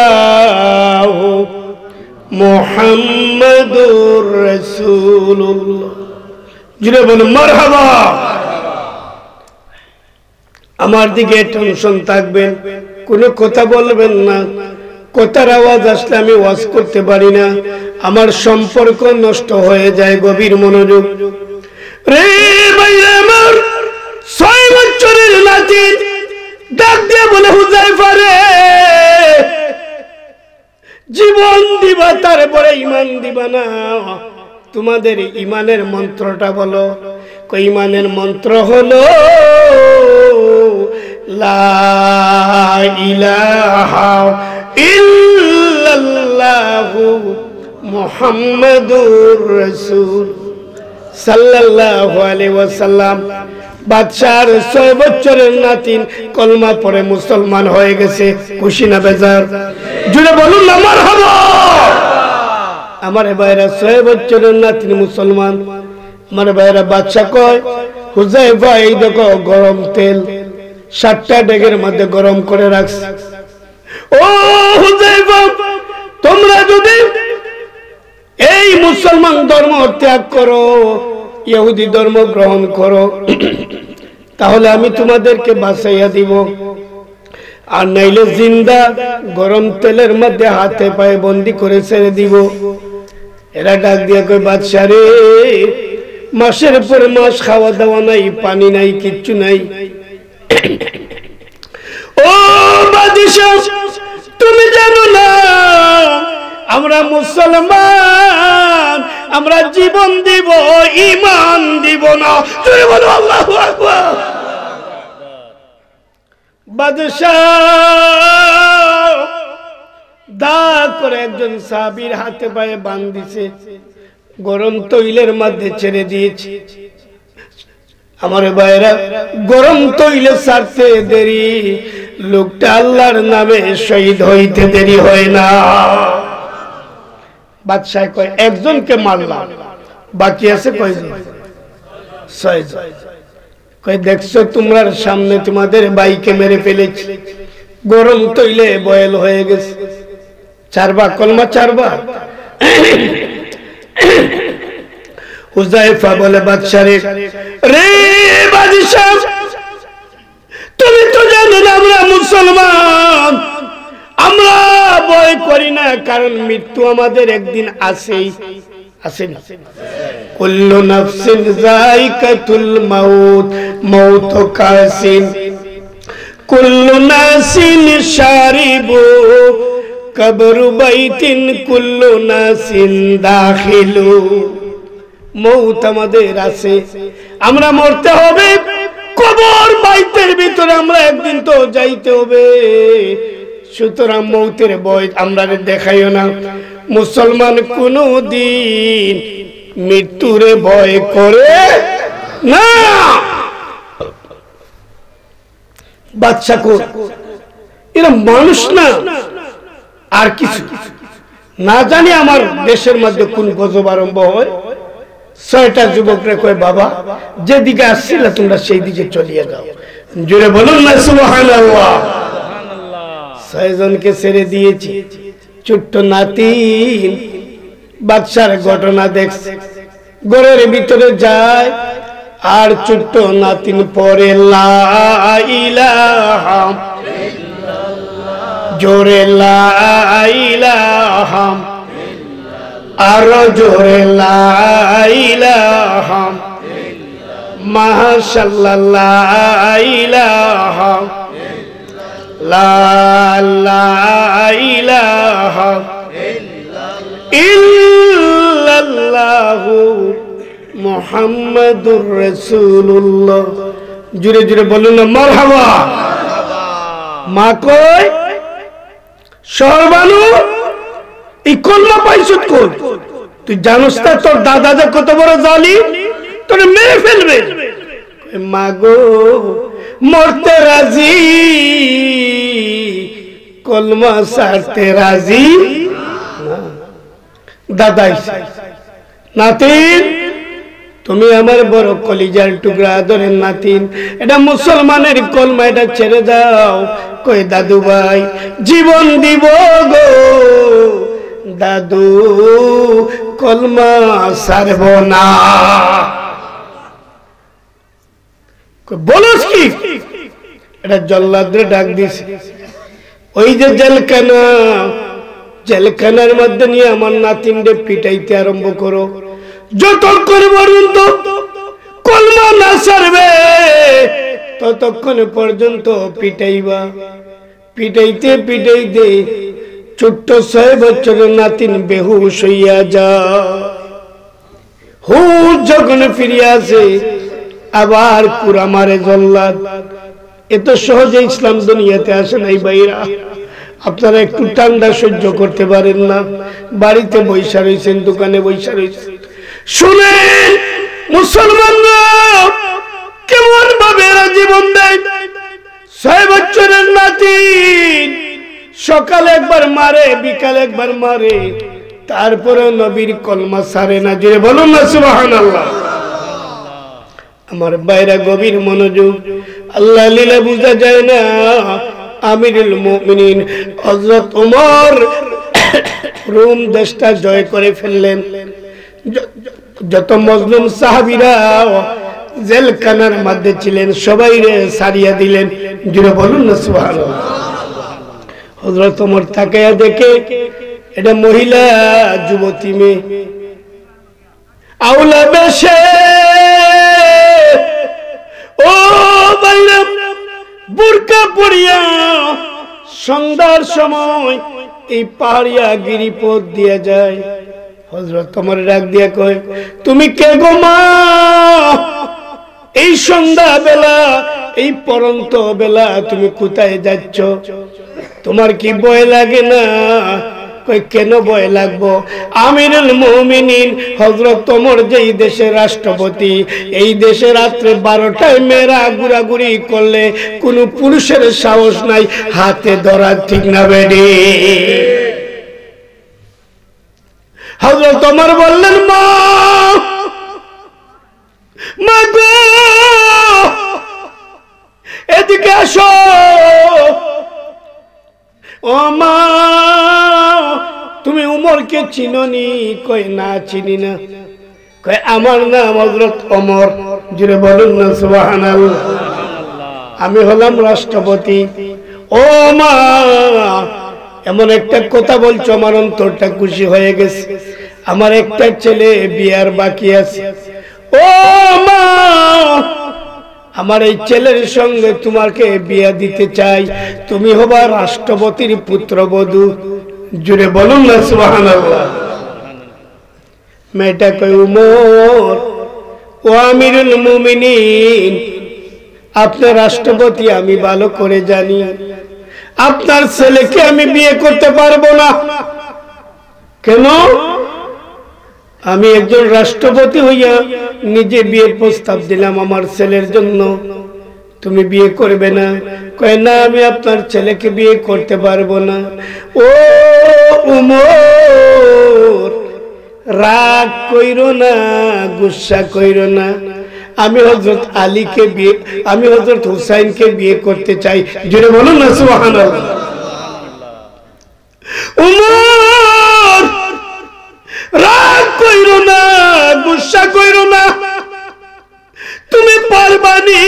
মুহাম্মাদুর রাসূলুল্লাহ জুড়ে বলুন মারহাবা। আমার দিকে টেনশন থাকবেন কোনো কথা বলবেন না কথার আওয়াজ আসলে আমি ওয়াজ করতে পারি না আমার সম্পর্ক নষ্ট হয়ে যায় গভীর মনোযোগ রে ভাইরা আমার 6 বছরের নাতি ডাক দিয়ে বলে হুযায়ফা রে জীবন দিবা তারপরে ঈমান দিবা না তোমাদের ঈমানের মন্ত্রটা বলো কই ঈমানের মন্ত্র হলো লা ইলাহা ইল্লাল্লাহু মুহাম্মাদুর রাসূল সাল্লাল্লাহু আলাইহি ওয়াসাল্লাম বাদশার 6 বছরের নাতিন কলমা পড়ে মুসলমান হয়ে গেছে খুশি না বেজার জুড়ে বলুন না মারহাবা। আমার ভাইরা 6 বছরের নাতিন মুসলমান আমার ভাইরা বাদশা কয় হুযায়ফা এই দেখো গরম তেল 7টা ডেগের মধ্যে গরম করে রাখছে ও হুযায়ফা তোমরা যদি এই মুসলমান ধর্ম ত্যাগ করো ইহুদি ধর্ম গ্রহণ করো তাহলে আমি তোমাদেরকে বাঁচাইয়া দিব আর নাইলে জিন্দা গরম তেলের মধ্যে হাতে পায়ে বন্দি করে ছেড়ে দিব। এরা ডাক দিয়া কই বাদশা রে মাসের পর মাস খাওয়া দাওয়া নাই পানি নাই কিচ্ছু নাই ও বাদশা তুমি যে জানো না আমরা মুসলমান, আমরা জীবন দিব ঈমান দিব না। জোরে বলো আল্লাহু আকবার। বাদশাহ দা করে একজন সাহাবীর হাতে পায়ে বাঁধিছে, গরম তৈলের মধ্যে ছেড়ে দিয়েছে। আমার ভাইরা, গরম তৈলে ছাড়তে দেরি, লোকটা আল্লাহর নামে শহীদ হইতে দেরি হয় না। বাদশাহ কয় একজনকে মারলাম, বাকি আছে কয়জন? 6 জন। কয় দেখছো তোমরা সামনে তোমাদের ভাইকে মেরে ফেলেছি, গরম তৈলে বয়েল হয়ে গেছে, চারবা কলমা চারবা। হুযায়ফা বলে বাদশা রে বাদশা, তুমি তো জানো না আমরা মুসলমান, আমরা ভয় করি না, কারণ মৃত্যু আমাদের একদিন আসেই। আসে না? কুল্লু নাফসিন যায়িকাতুল মাউত, মাউত কাসিন, কুল্লু নাসিন শারিবু, কবরু বাইতিন কুল্লু নাসিন দাখিলু। মৌত আমাদের আছে, আমরা মরতে হবে, কবর বাইতের ভিতরে আমরা একদিন তো যাইতে হবে। সুতরাং মৌতের ভয় আমরা দেখাইও না। মুসলমান কোনদিন মৃত্যুরে ভয় করে না। বাদশা কো এরা মানুষ না আর কিছু না জানি। আমার দেশের মধ্যে কোন গজব আরম্ভ হয়, 6টা যুবকরা কয় বাবা যেদিকে আসছিল তোমরা সেই দিকে চলিয়ে যাও। জোরে বলুন না সুবহানাল্লাহ। 6 জনকে ছেড়ে দিয়েছি। ছোট্ট নাতিন বাদশার ঘটনা দেখছে, ঘরের ভিতরে যায় আর ছোট্ট নাতিন পড়ে লা ইলাহা ইল্লাল্লাহ, জোরে লা ইলাহা, আরো জোরে লা ইলাহা মাশাআল্লাহ, লা ইলাহা লা ইলাহা ইল্লাল্লাহু মুহাম্মাদুর রাসূলুল্লাহ। জোরে জোরে বলুন না মারহাবা। মা কই সর্বানু এই কলমা পাইছত কই? তুই জানোস না তোর দাদা যে কত বড় জালিম, তোরে মেরে ফেলবে। মা গো মরতে রাজি, কলমা ছাড়তে রাজি না। দাদা নাতিন তুমি আমার বড় কলিজার টুকরা, আদরের নাতিন, এটা মুসলমানের কলমা, এটা ছেড়ে দাও। কই দাদু ভাই জীবন দিব গো দাদু, কলমা ছাড়ব না। বলস কি? এটা জল্লাদরে ডাক দিছে। ওই যে জেলখানা, জেলখানার মধ্যে নিয়ে আমার নাতিনরে পিটাইতে আরম্ভ করো, যতক্ষণ পর্যন্ত কলমা না ছাড়বে ততক্ষণ পর্যন্ত পিটাইবা। পিটাইতে পিটাইতে ছোট্ট 6 বছরের নাতিন বেহুশ হইয়া যা। হুশ যখন ফিরিয়া আসে আবার কুড়া মারে জল্লাদ। এত সহজে ইসলাম দুনিয়াতে আসে নাই ভাইরা। আপনারা একটু ঠান্ডা সহ্য করতে পারেন না, বাড়িতে বৈশা রয়েছেন, দোকানে বৈশা রয়েছেন। শুনেন মুসলমানরা কেমন ভাবে এরা জীবন দেয়। 6 বছরের নাতিন সকালে একবার মারে, বিকালে একবার মারে, তারপরে নবীর কলমা ছাড়ে না। যে বলুন না সুবহানাল্লাহ। আমার বাইরা গভীর মনোযোগ, আল্লাহ লীলা বুঝা যায় না। আমিরুল মুমিনিন হযরত ওমর রোম দেশটা জয় করে ফেললেন। যত মজলুম সাহাবীরা জেলখানার মধ্যে ছিলেন সবাই ছাড়িয়ে দিলেন। জুড়ে বলুন না সুবহানাল্লাহ। হযরত ওমর তাকায়া দেখে এটা মহিলা যুবতী মেয়ে, আওলা বেশে। ও বাইরা বুরকা পরিয়া সন্ধ্যার সময় এই পাহাড়িয়া গিরিপথ দিয়ে যায়। হযরত ওমর ডাক দিয়া কয়, তুমি কে গো মা? এই সন্ধ্যা বেলা, এই পরন্ত বেলা তুমি কোথায় যাচ্ছ? তোমার কি ভয় লাগে না? কই কেন ভয় লাগবো? আমিরুল মুমিনিন হযরত ওমর যেই দেশের রাষ্ট্রপতি, এই দেশে রাত্রে 12টায় মেয়েরা ঘোরাঘুরি করলে কোন পুরুষের সাহস নাই হাতে ধরার, ঠিক না বেডি? হযরত ওমর বললেন, মা মা গো এদিকে আসো। ও মা তুমি উমরকে চিনোনি? কই না চিনি না। কই আমার নাম হযরত ওমর। জুড়ে বলুন না সুবহানাল্লাহ। আমি হলাম রাষ্ট্রপতি। ও মা এমন একটা কথা বলছো আমার অন্তরটা খুশি হয়ে গেছে। আমার একটা ছেলে বিয়ার বাকি আছে। ও মা আমার এই ছেলের সঙ্গে তোমাকে বিয়া দিতে চাই, তুমি হবা রাষ্ট্রপতির পুত্রবধূ। জুড়ে বলুন না সুবহানাল্লাহ। মেয়েটা কই, উমর ও আমিরুল মুমিনিন, আপনার রাষ্ট্রপতি আমি ভালো করে জানি, আপনার ছেলেকে আমি বিয়ে করতে পারবো না। কেন? আমি একজন রাষ্ট্রপতি হইয়া নিজে বিয়ের প্রস্তাব দিলাম আমার ছেলের জন্য, তুমি বিয়ে করবে না? কয় না, আমি আপনার ছেলেকে বিয়ে করতে পারবো না। ও উমর রাগ কইরো না, গুসা কইরো না, আমি হযরত আলীকে বিয়ে, আমি হযরত হুসাইনকে বিয়ে করতে চাই। জুড়ে বলুন না সুবহানাল্লাহ। উমর রাগ কইরো না, গুসা কইরো না, তুমি পারবানি?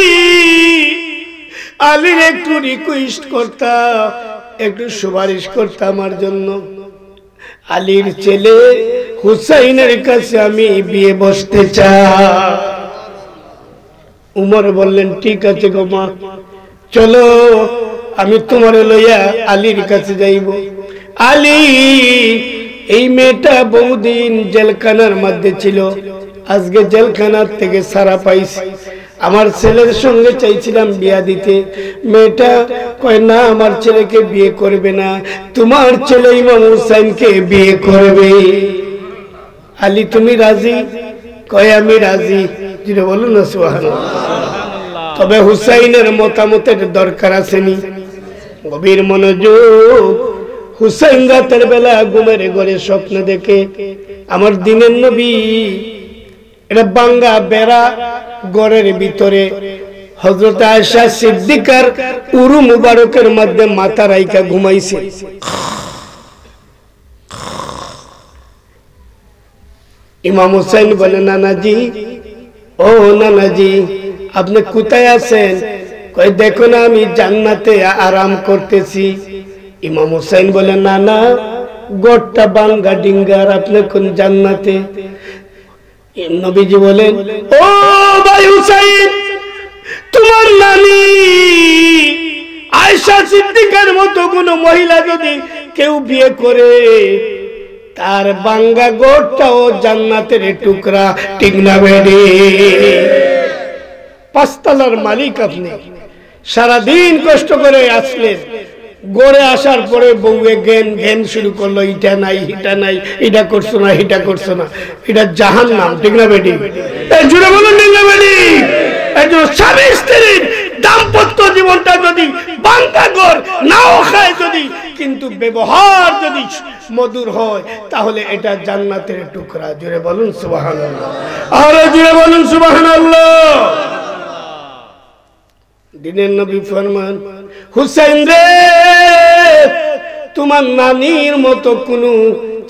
আলীর একটু রিকোয়েস্ট করতা, একটু সুপারিশ করতা আমার জন্য। আলীর ছেলে হুসাইনের কাছে আমি বিয়ে বসতে চাই। উমর বললেন, ঠিক আছে গো মা, চলো আমি তোমার লইয়া আলীর কাছে যাইব। আলী এই মেয়েটা বহুদিন জেলখানার মধ্যে ছিল, আজকে জেলখানার থেকে ছাড়া পাইছে। আমার ছেলের সঙ্গে চাইছিলাম বিয়া দিতে, মেয়েটা কয় না আমার ছেলেকে বিয়ে করবে না, তোমার ছেলে ইমাম হুসাইনকে বিয়ে করবে। আলী তুমি রাজি? কয় আমি রাজি। যেটা বলুন না সুবহানাল্লাহ। তবে হুসাইনের মতামতের দরকার আসেনি। গভীর মনোযোগ। হুসাইন রাতের বেলা ঘুমের ঘরে স্বপ্ন দেখে আমার দিনের নবী এটা বাঙ্গা বেড়া ঘরের ভিতরে হযরত আয়েশা সিদ্দিকার উরু মুবারকের মধ্যে মাথা রাইখা ঘুমাইছে। ইমাম হুসাইন বলে, নানাজি ও নানাজি আপনি কোথায় আছেন? কই দেখো না আমি জান্নাতে আরাম করতেছি। ইমাম হুসাইন বলে, না না গোটটা বাঙ্গা ডিঙ্গার, আপনি কোন জান্নাতে? নবীজি বলেন, ও ভাই হুসাইন, তোমার নানি আয়েশা সিদ্দিকার মতো কোন মহিলা যদি কেউ বিয়ে করে, তার বাঙ্গা গোটটাও জান্নাতের টুকরা, ঠিক না বেডি? পাঁচতলার মালিক আপনি, সারাদিন কষ্ট করে আসলেন, গড়ে আসার পরে বউয়ে জ্ঞান শুরু করলো, এটা নাই এটা নাই, এটা করছো না এটা করছো না, এটা জাহান্নাম, ঠিক না বেডি? জুড়ে বলুন ঠিক না বেডি? স্বামী স্ত্রীর দাম্পত্য জীবনটা যদি বাঙ্গা ঘর নাও খায় যদি, কিন্তু ব্যবহার যদি মধুর হয়, তাহলে এটা জান্নাতের টুকরা। জুড়ে বলুন সুবহানাল্লাহ। আর জুড়ে বলুন সুবহানাল্লাহ। দিনের নবী ফরমান, হুসাইন রে, তোমার নানির মতো কোন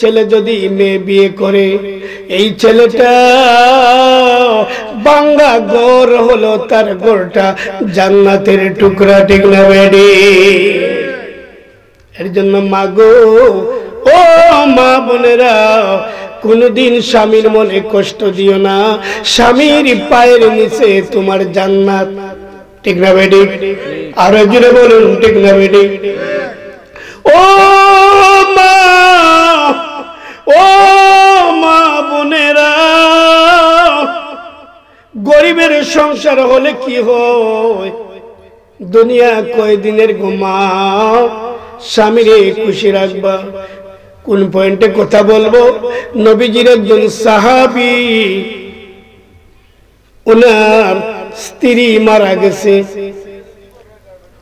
ছেলে যদি মেয়ে বিয়ে করে, এই ছেলেটা বাঙ্গা ঘর হলো তার ঘরটা জান্নাতের টুকরা, ঠিক না বেডি? এর জন্য মা গো, ও মা বোনেরা, কোনদিন স্বামীর মনে কষ্ট দিও না। স্বামীর পায়ের নিচে তোমার জান্নাত, ঠিক না বেডি? আর জুড়ে বলুন ঠিক না বেডি? ও মা, ও মা বোনেরা, গরিবের সংসার হলে কি হয়? দুনিয়া কয়দিনের ঘুমা, স্বামীরে খুশি রাখবা। কোন পয়েন্টে কথা বলবো? নবীজির একজন সাহাবী, ওনার স্ত্রী মারা গেছে,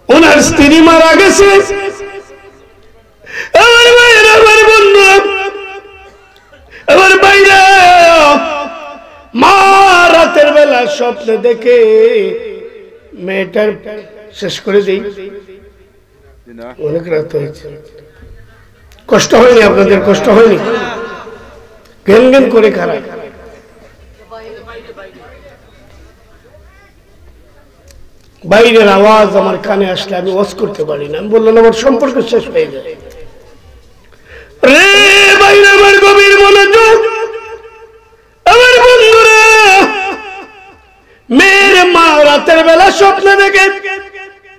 ওনার স্ত্রী মারা গেছে। আমার ভাইরা, আমার বন্ধুরা, আমার ভাইরা, মা রাতের বেলা স্বপ্ন দেখে মেয়েটার, শেষ করে দিই, অনেক রাত হয়েছে, কষ্ট হয়নি আপনাদের? কষ্ট হয়নি? ঘেন ঘেন করে খারাপ। বাইরের আওয়াজ আমার কানে আসলে আমি ওয়াজ করতে পারি না। আমি বললাম আমার সম্পর্ক শেষ হয়ে যায়। রে বাইরে আমার গভীর মনোযোগ, আমার বন্ধুরা, মেয়ের মা রাতের বেলা স্বপ্ন দেখে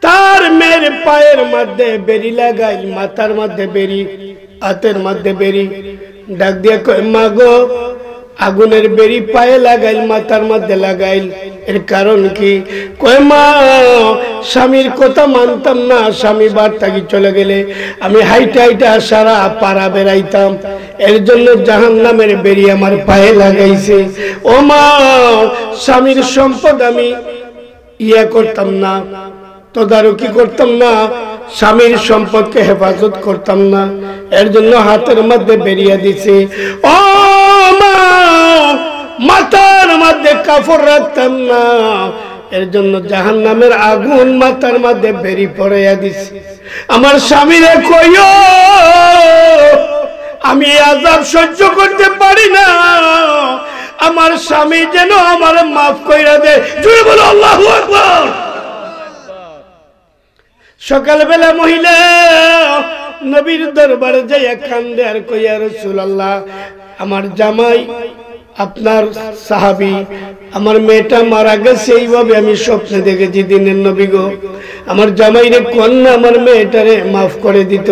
তার মেয়ের পায়ের মধ্যে বেরি লাগাইল, মাথার মধ্যে বেরি, হাতের মধ্যে বেরি। ডাক দিয়ে কয়, মা গো, আগুনের বেরি পায়ে লাগাইল, মাথার মধ্যে লাগাইল, এর কারণ কি? কয়, মা স্বামীর কথা মানতাম না, স্বামী বার থাকি চলে গেলে আমি হাইটা হাইটা সারা পাড়া বেড়াইতাম, এর জন্য জাহান্নামের বেরি আমার পায়ে লাগাইছে। ও মা, স্বামীর সম্পদ আমি ইয়া করতাম না, তদারকি করতাম না, স্বামীর সম্পদকে হেফাজত করতাম না, এর জন্য হাতের মধ্যে বেরিয়ে দিছে। ও মা, মাথার মধ্যে কাপড় রাখতাম না, এর জন্য জাহান্নামের আগুন মাথার মধ্যে বেরি পড়াইয়া দিছে। আমার স্বামীরে কইও আমি আযাব সহ্য করতে পারি না, আমার স্বামী যেন আমার মাফ কইরা দেয়। জোরে বলো আল্লাহু আকবার। সকালবেলা মহিলা নবীর দরবারে যাইয়া কান্দে আর কইয়া, রাসূলুল্লাহ, আমার জামাই আপনার সাহাবী, আমার মেয়েটা মারা গেছে, এইভাবে আমি স্বপ্নে দেখেছি। দিনের নবী গো, আমার জামাইরে কন্যা আমার মেয়েটারে মাফ করে দিত।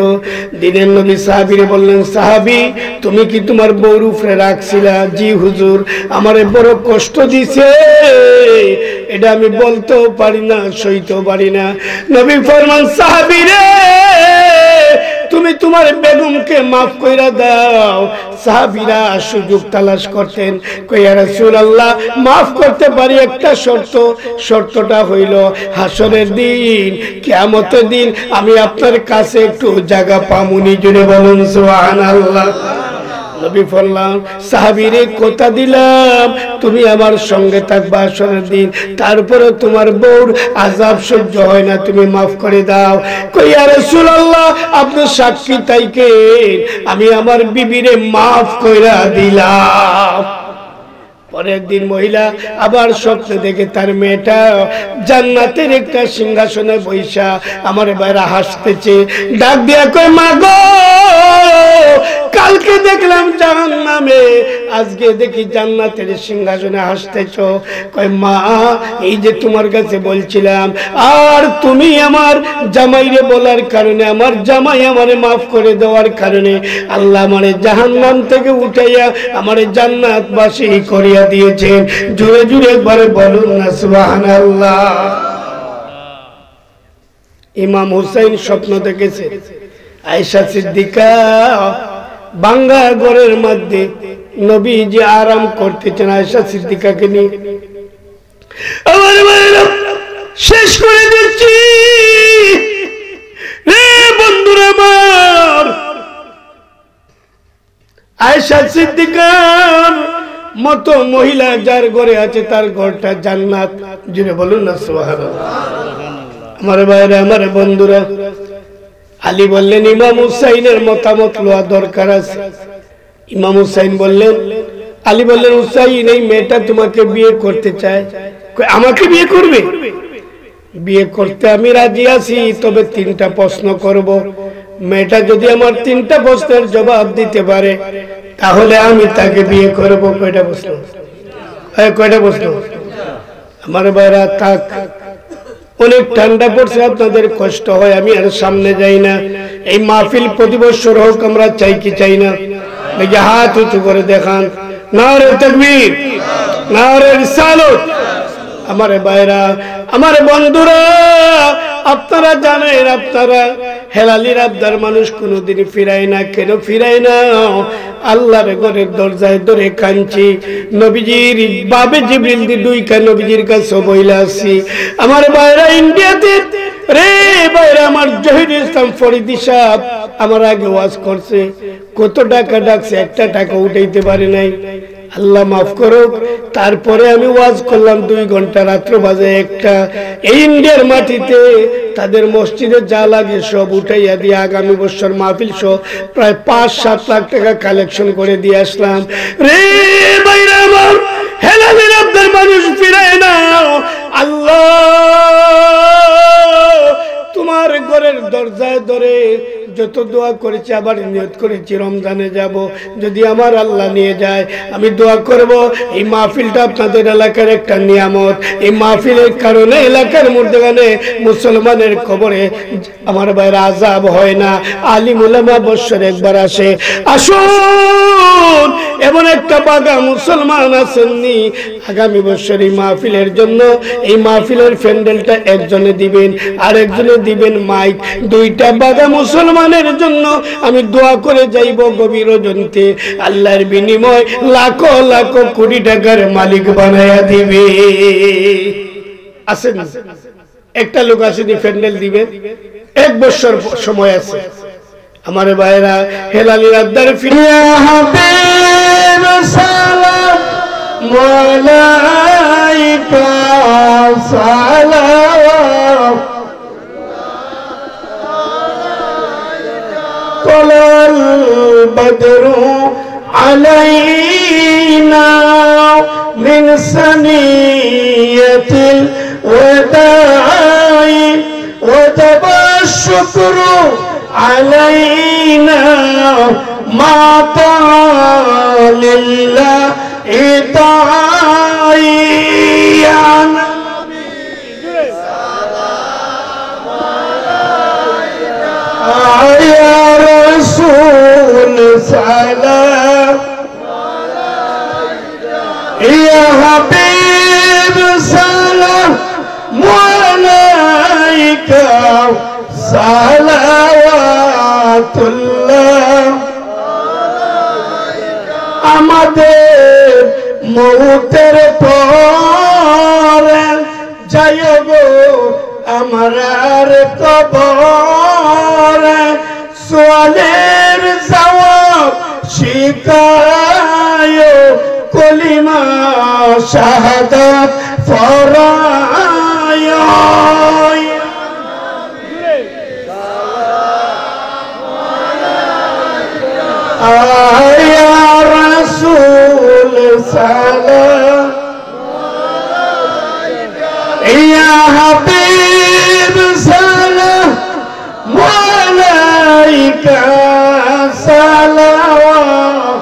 দিনের নবী সাহাবীরে বললেন, সাহাবী, তুমি কি তোমার বউর উপরে রাখছিলা? জি হুজুর, আমারে বড় কষ্ট দিছে, এটা আমি বলতেও পারি না, সইতেও পারি না। নবী ফরমান, সাহাবী রে, তুমি তোমার বেগমকে মাফ কইরা দাও। সাহাবীরা সুযোগ তালাশ করতেন, কইয়া, রাসূলুল্লাহ, মাফ করতে পারি, একটা শর্ত, শর্তটা হইল হাসরের দিন, কিয়ামতের দিন আমি আপনার কাছে একটু জায়গা পামুনি। জুড়ে বলুন সুবহানাল্লাহ। নবী বললেন, সাহাবীরে কথা দিলাম তুমি আমার সঙ্গে থাকবা হাসরের দিন, তারপরে তোমার বউর আযাব সহ্য হয় না, তুমি মাফ করে দাও। কইয়া, রাসূলুল্লাহ, আপনি সাক্ষী থাইকেন, আমি আমার বিবিরে মাফ কইরা দিলাম। পরের দিন মহিলা আবার স্বপ্ন দেখে তার মেয়েটা জান্নাতের একটা সিংহাসনে বৈশা আমার বাইরে হাসতেছে। ডাক দিয়া কয়, মা গো, কালকে দেখলাম জাহান্নামে, আজকে দেখি জান্নাতের সিংহাসনে হাসতেছো। কয়, মা, এই যে তোমার কাছে বলছিলাম, আর তুমি আমার জামাইরে বলার কারণে, আমার জামাই আমারে মাফ করে দেওয়ার কারণে আল্লাহ আমারে জাহান্নাম থেকে উঠাইয়া আমারে জান্নাতবাসী করিয়া দিয়েছেন। জোরে জোরে একবারে বলুন না সুবহানাল্লাহ। ইমাম হুসাইন স্বপ্ন দেখেছে আয়েশা সিদ্দিকা বাঙ্গা ঘরের মধ্যে নবীজি আরাম করতেছেন আয়েশা সিদ্দিকাকে নিয়ে। আমার ভাইরা, শেষ করে দিচ্ছি রে বন্ধুরা আমার, আয়েশা সিদ্দিকার মতো মহিলা যার ঘরে আছে তার ঘরটা জান্নাত। জুড়ে বলুন না সুবহানাল্লাহ। আমার ভাইরা, আমার বন্ধুরা, আলী বললেন ইমাম হুসাইনের মতামত লওয়া দরকার আছে। ইমাম হুসাইন বললেন, আলী বললেন, হুসাইন, এই মেয়েটা তোমাকে বিয়ে করতে চায়। আমাকে বিয়ে করবে? বিয়ে করতে আমি রাজি আছি, তবে 3টা প্রশ্ন করব। মেয়েটা যদি আমার 3টা প্রশ্নের জবাব দিতে পারে তাহলে আমি তাকে বিয়ে করব। কয়টা প্রশ্ন? কয়টা প্রশ্ন? আমার ভাইরা, থাক, অনেক ঠান্ডা পড়ছে, আপনাদের কষ্ট হয়, আমি আর সামনে যাই না। এই মাহফিল প্রতি বছর হোক, আমরা চাই কি চাই না? নাকি হাত উঁচু করে দেখান, নারে তাকবীর, নারে রিসালাত। আমারে ভাইরা, আমারে বন্ধুরা, আপনারা জানেন, আপনারা হেলালির আবদার মানুষ কোনোদিন ফিরায় না। কেন ফিরায় না? আল্লাহর ঘরের দরজায় ধরে কাঁদছি, নবীজির বাবে জিবরিল দি দুইকা নবীজির কাছে বইলা আছি। আমার ভাইরা ইন্ডিয়াতে রে ভাইরা, আমার জহির ইসলাম ফরিদি সাহেব আমার আগে ওয়াজ করছে, কত টাকা ডাকছে, একটা টাকা উঠাইতে পারে নাই। আল্লাহ মাফ করুক। তারপরে আমি ওয়াজ করলাম 2 ঘন্টা, রাত্র বাজে 1টা। এই ইন্ডিয়ার মাটিতে তাদের মসজিদে যা লাগে সব উঠাইয়া দিয়ে আগামী বছর মাহফিল সহ প্রায় 5-7 লাখ টাকা কালেকশন করে দিয়ে আসলাম। রে ভাইরা আমার, হেলালির আবদার মানুষ ফিরায় না। আল্লাহ তোমার ঘরের দরজায় ধরে যত দোয়া করেছি, আবার নিয়ত করেছি রমজানে যাব, যদি আমার আল্লাহ নিয়ে যায় আমি দোয়া করব এই মাহফিলটা আপনাদের এলাকার একটা নিয়ামত। এই মাহফিলের কারণে এলাকার মধ্যে মুসলমানের কবরে আমার ভাইরা আযাব হয় না। আলিম উলামা বছরে একবার আসে। আসুন, এমন একটা বাগা মুসলমান আসেননি, আগামী বছর এই মাহফিলের জন্য এই মাহফিলের প্যান্ডেলটা একজনে দিবেন, আর একজনে দিবেন মাইক। 2টা বাগা মুসলমানের জন্য আমি দোয়া করে যাইব গভীর রজনীতে। আল্লাহর বিনিময় লাখো লাখো কোটি টাকার মালিক বানায়া দিবে। আসেন, একটা লোক আসেনি প্যান্ডেল দিবেন, 1 বছর সময় আছে। আমার ভাইরা, হেলালির আবদার ফিরিয়া হাবিব সালাম আলাইকা সালাম طلال البدر علينا من ثنية الوداع وجب الشكر علينا ما طال لله داعيا يا رسول سلام يا حبيب سلام عليك صلوات الله আমাদের মৌতের পরে যাইব আমার কবরে, সোয়ালের জবাব শিখায়, কলিমা শাহাদাত ফরায়। ইয়া রাসূল সালাম ইয়া হাবিব সালাম আলাইকা সালাওয়াত।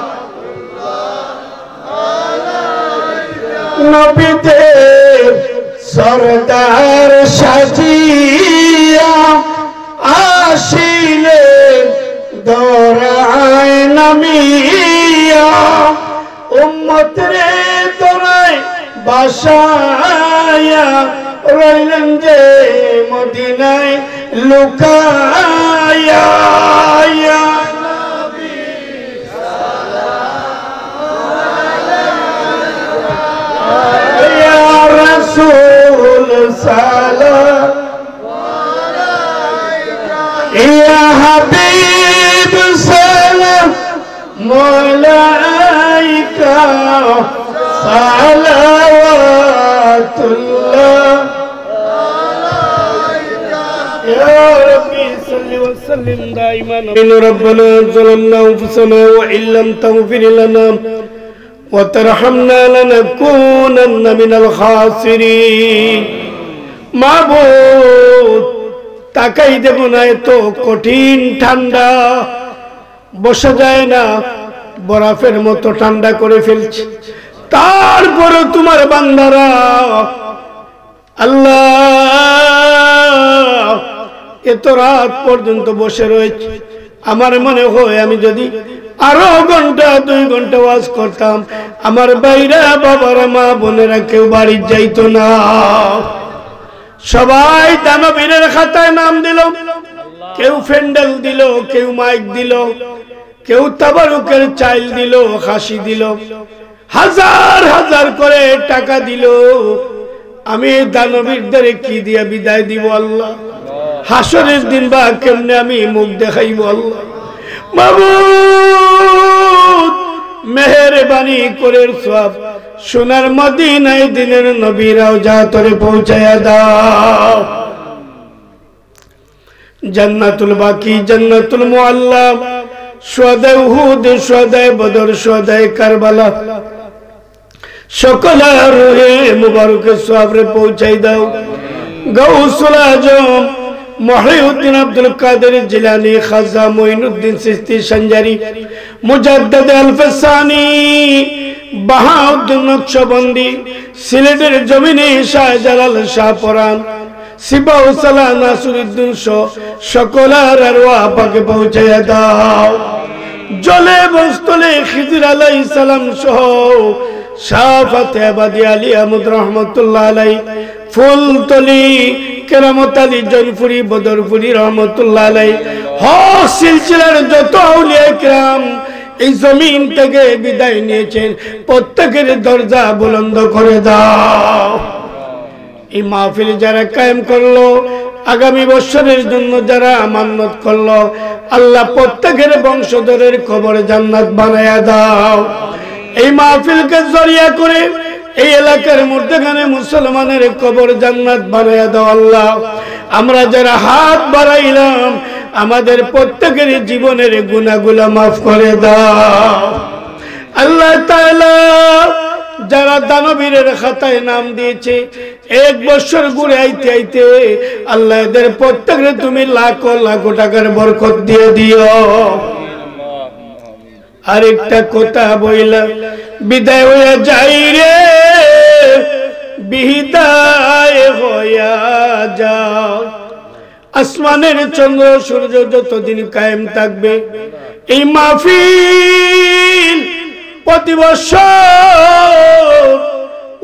নবীদের সরদার সাজিয়া আসিলেন দরায় নামিয়া, উম্মত রে দরায় বাসায়া রইলেন যে মদিনায় লুকায়া। ইয়া নবী সালাম ইয়া রাসূল সালাম ইয়া হাবিব সালাম আলাইকা সালাওয়াতুল্লাহ। يا ربي صل وسلم دائما ربنا ظلمنا انفسنا وان لم تغفر لنا وترحمنا لنكونن من الخاسرين। মাবুদ, তাকাই দেব না, এত কঠিন ঠান্ডা, বসা যায় না, বরফের মতো ঠান্ডা করে ফেলছে। তারপরে তোমার বান্দারা আল্লাহ এত রাত পর্যন্ত বসে রয়েছে, আমার মনে হয় আমি যদি আরো ঘন্টা 2 ঘন্টা ওয়াজ করতাম আমার ভাইরা বাবারা মা বোনেরা কেউ বাড়ি যাইতো না। সবাই দানবীরের খাতায় নাম দিল, কেউ ফ্যান্ডেল দিল, কেউ মাইক দিল, কেউ তাবারুকের চাইল দিল, খাসি দিল, হাজার হাজার করে টাকা দিল। আমি দানবীরদের কি দিয়া বিদায় দিব আল্লাহ? হাসরের দিন বা কেমনে আমি মুখ দেখাইব আল্লাহ? মাবুদ মেহেরবানি করে সব সোনার মদিনায় দিনের নবী রওজা তরে পৌঁছায়া দাও। জান্নাতুল বাকি, জান্নাতুল মুআল্লা, শুহাদায়ে উহুদ, শুহাদায়ে বদর, শুহাদায়ে কারবালা সকল রূহে মুবারকে সওয়াবে পৌঁছাই দাও। গাউসুল আজম মুহিউদ্দিন আব্দুল কাদের জিলানী, খাজা মুঈনুদ্দিন চিশতি সঞ্জারি, মুজাদ্দিদ আল-ফসানি, বাহাউদ্দিন নকশবন্দি, সিলেটের জমিনে শাহজালাল শাহপরান, সিবাউসালা নাসিরুদ্দিন সকলার আরওয়াহ পাকে পৌঁছায়া দাও। জলে বস্তলে খিজির আলাইহিস সালাম সহ শাফাতে আবাদি আলী আহমদ রহমতুল্লাহ আলাই, ফুলতলি কেরামত আলী জনপুরি বদরপুরি রহমতুল্লাহ আলাই, হক সিলসিলার যত আউলিয়া কিরাম এই জমিন থেকে বিদায় নিয়েছেন প্রত্যেকের দরজা বুলন্দ করে দাও। এই মাহফিল যারা কায়েম করলো, আগামী বছরের জন্য যারা মান্নত করলো, আল্লাহ প্রত্যেকের বংশধরের কবরে জান্নাত বানায়া দাও। এই মাহফিলকে জরিয়া করে এই এলাকার মধ্যখানে মুসলমানের কবর জান্নাত বানায়া দাও আল্লাহ। আমরা যারা হাত বাড়াইলাম আমাদের প্রত্যেকের জীবনের গুনাহগুলো মাফ করে দাও আল্লাহ তাআলা। যারা দানবীরের খাতায় নাম দিয়েছে 1 বছর ঘুরে আইতে আইতে আল্লাহ এদের প্রত্যেককে তুমি লাখ লাখ টাকার বরকত দিয়ে দিও। আরেকটা কথা বইলা বিদায় হইয়া যাই রে, বিদায় হইয়া যাও। আসমানের চন্দ্র সূর্য যতদিন কায়েম থাকবে এই মাহফিল প্রতি বছর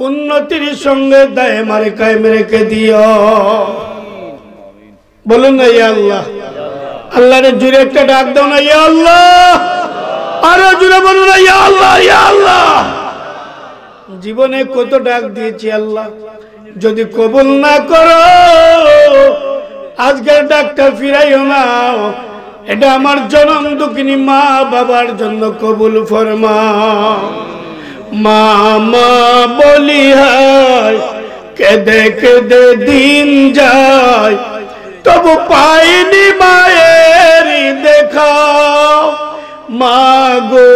উন্নতির সঙ্গে দায়মারে কায়েম রেখে দিও। বলুন না ইয়া আল্লাহ। আল্লাহরে জুড়ে একটা ডাক দাও না ইয়া আল্লাহ। আরো জুড়ে বলুন না ইয়া আল্লাহ, ইয়া আল্লাহ। জীবনে কত ডাক দিয়েছি আল্লাহ, যদি কবুল না করো আজকের ডাকটা ফিরাইও না। এটা আমার জনম দুঃখিনী মা বাবার জন্য কবুল ফরমাও। মা মা বলি হায়, কেঁদে কেঁদে দিন যায়, তবু পাইনি মায়ের দেখা। মা গো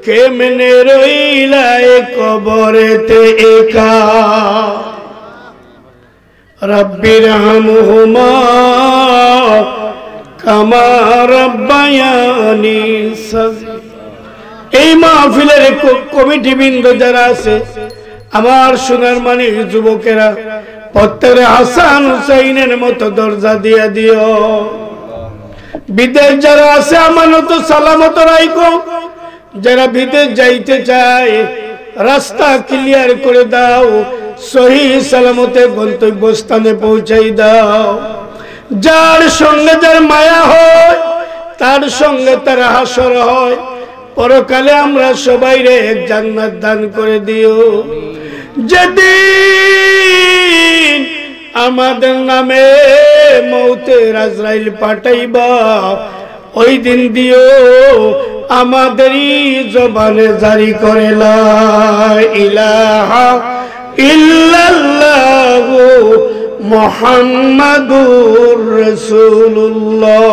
কেমনে রইলায় কবরেতে একা। রব্বির হামহুমা কামা রাব্বায়ানি সগীরা। এই মাহফিলের কমিটি বৃন্দ যারা আছে, আমার সোনার মানি যুবকেরা, প্রত্যেকের হাসান হুসাইনের মতো দরজা দিয়ে দিও। বিদেশ যারা আছে আমানত সালামত রাখো। যারা বিদেশ যাইতে চায় রাস্তা ক্লিয়ার করে দাও, সহি সালামতে গন্তব্যস্থানে পৌঁছাই দাও। যার সঙ্গে যার মায়া হয় তার সঙ্গে তার হাসর হয়। পরকালে আমরা সবাই রে এক জান্নাত দান করে দিও। যেদিন আমাদের নামে মৌতের আজরাইল পাঠাইবা, ওই দিন দিও আমাদেরই জবানে জারি করে লা ইলাহা ইল্লাল্লাহু মুহাম্মাদুর রাসূলুল্লাহ।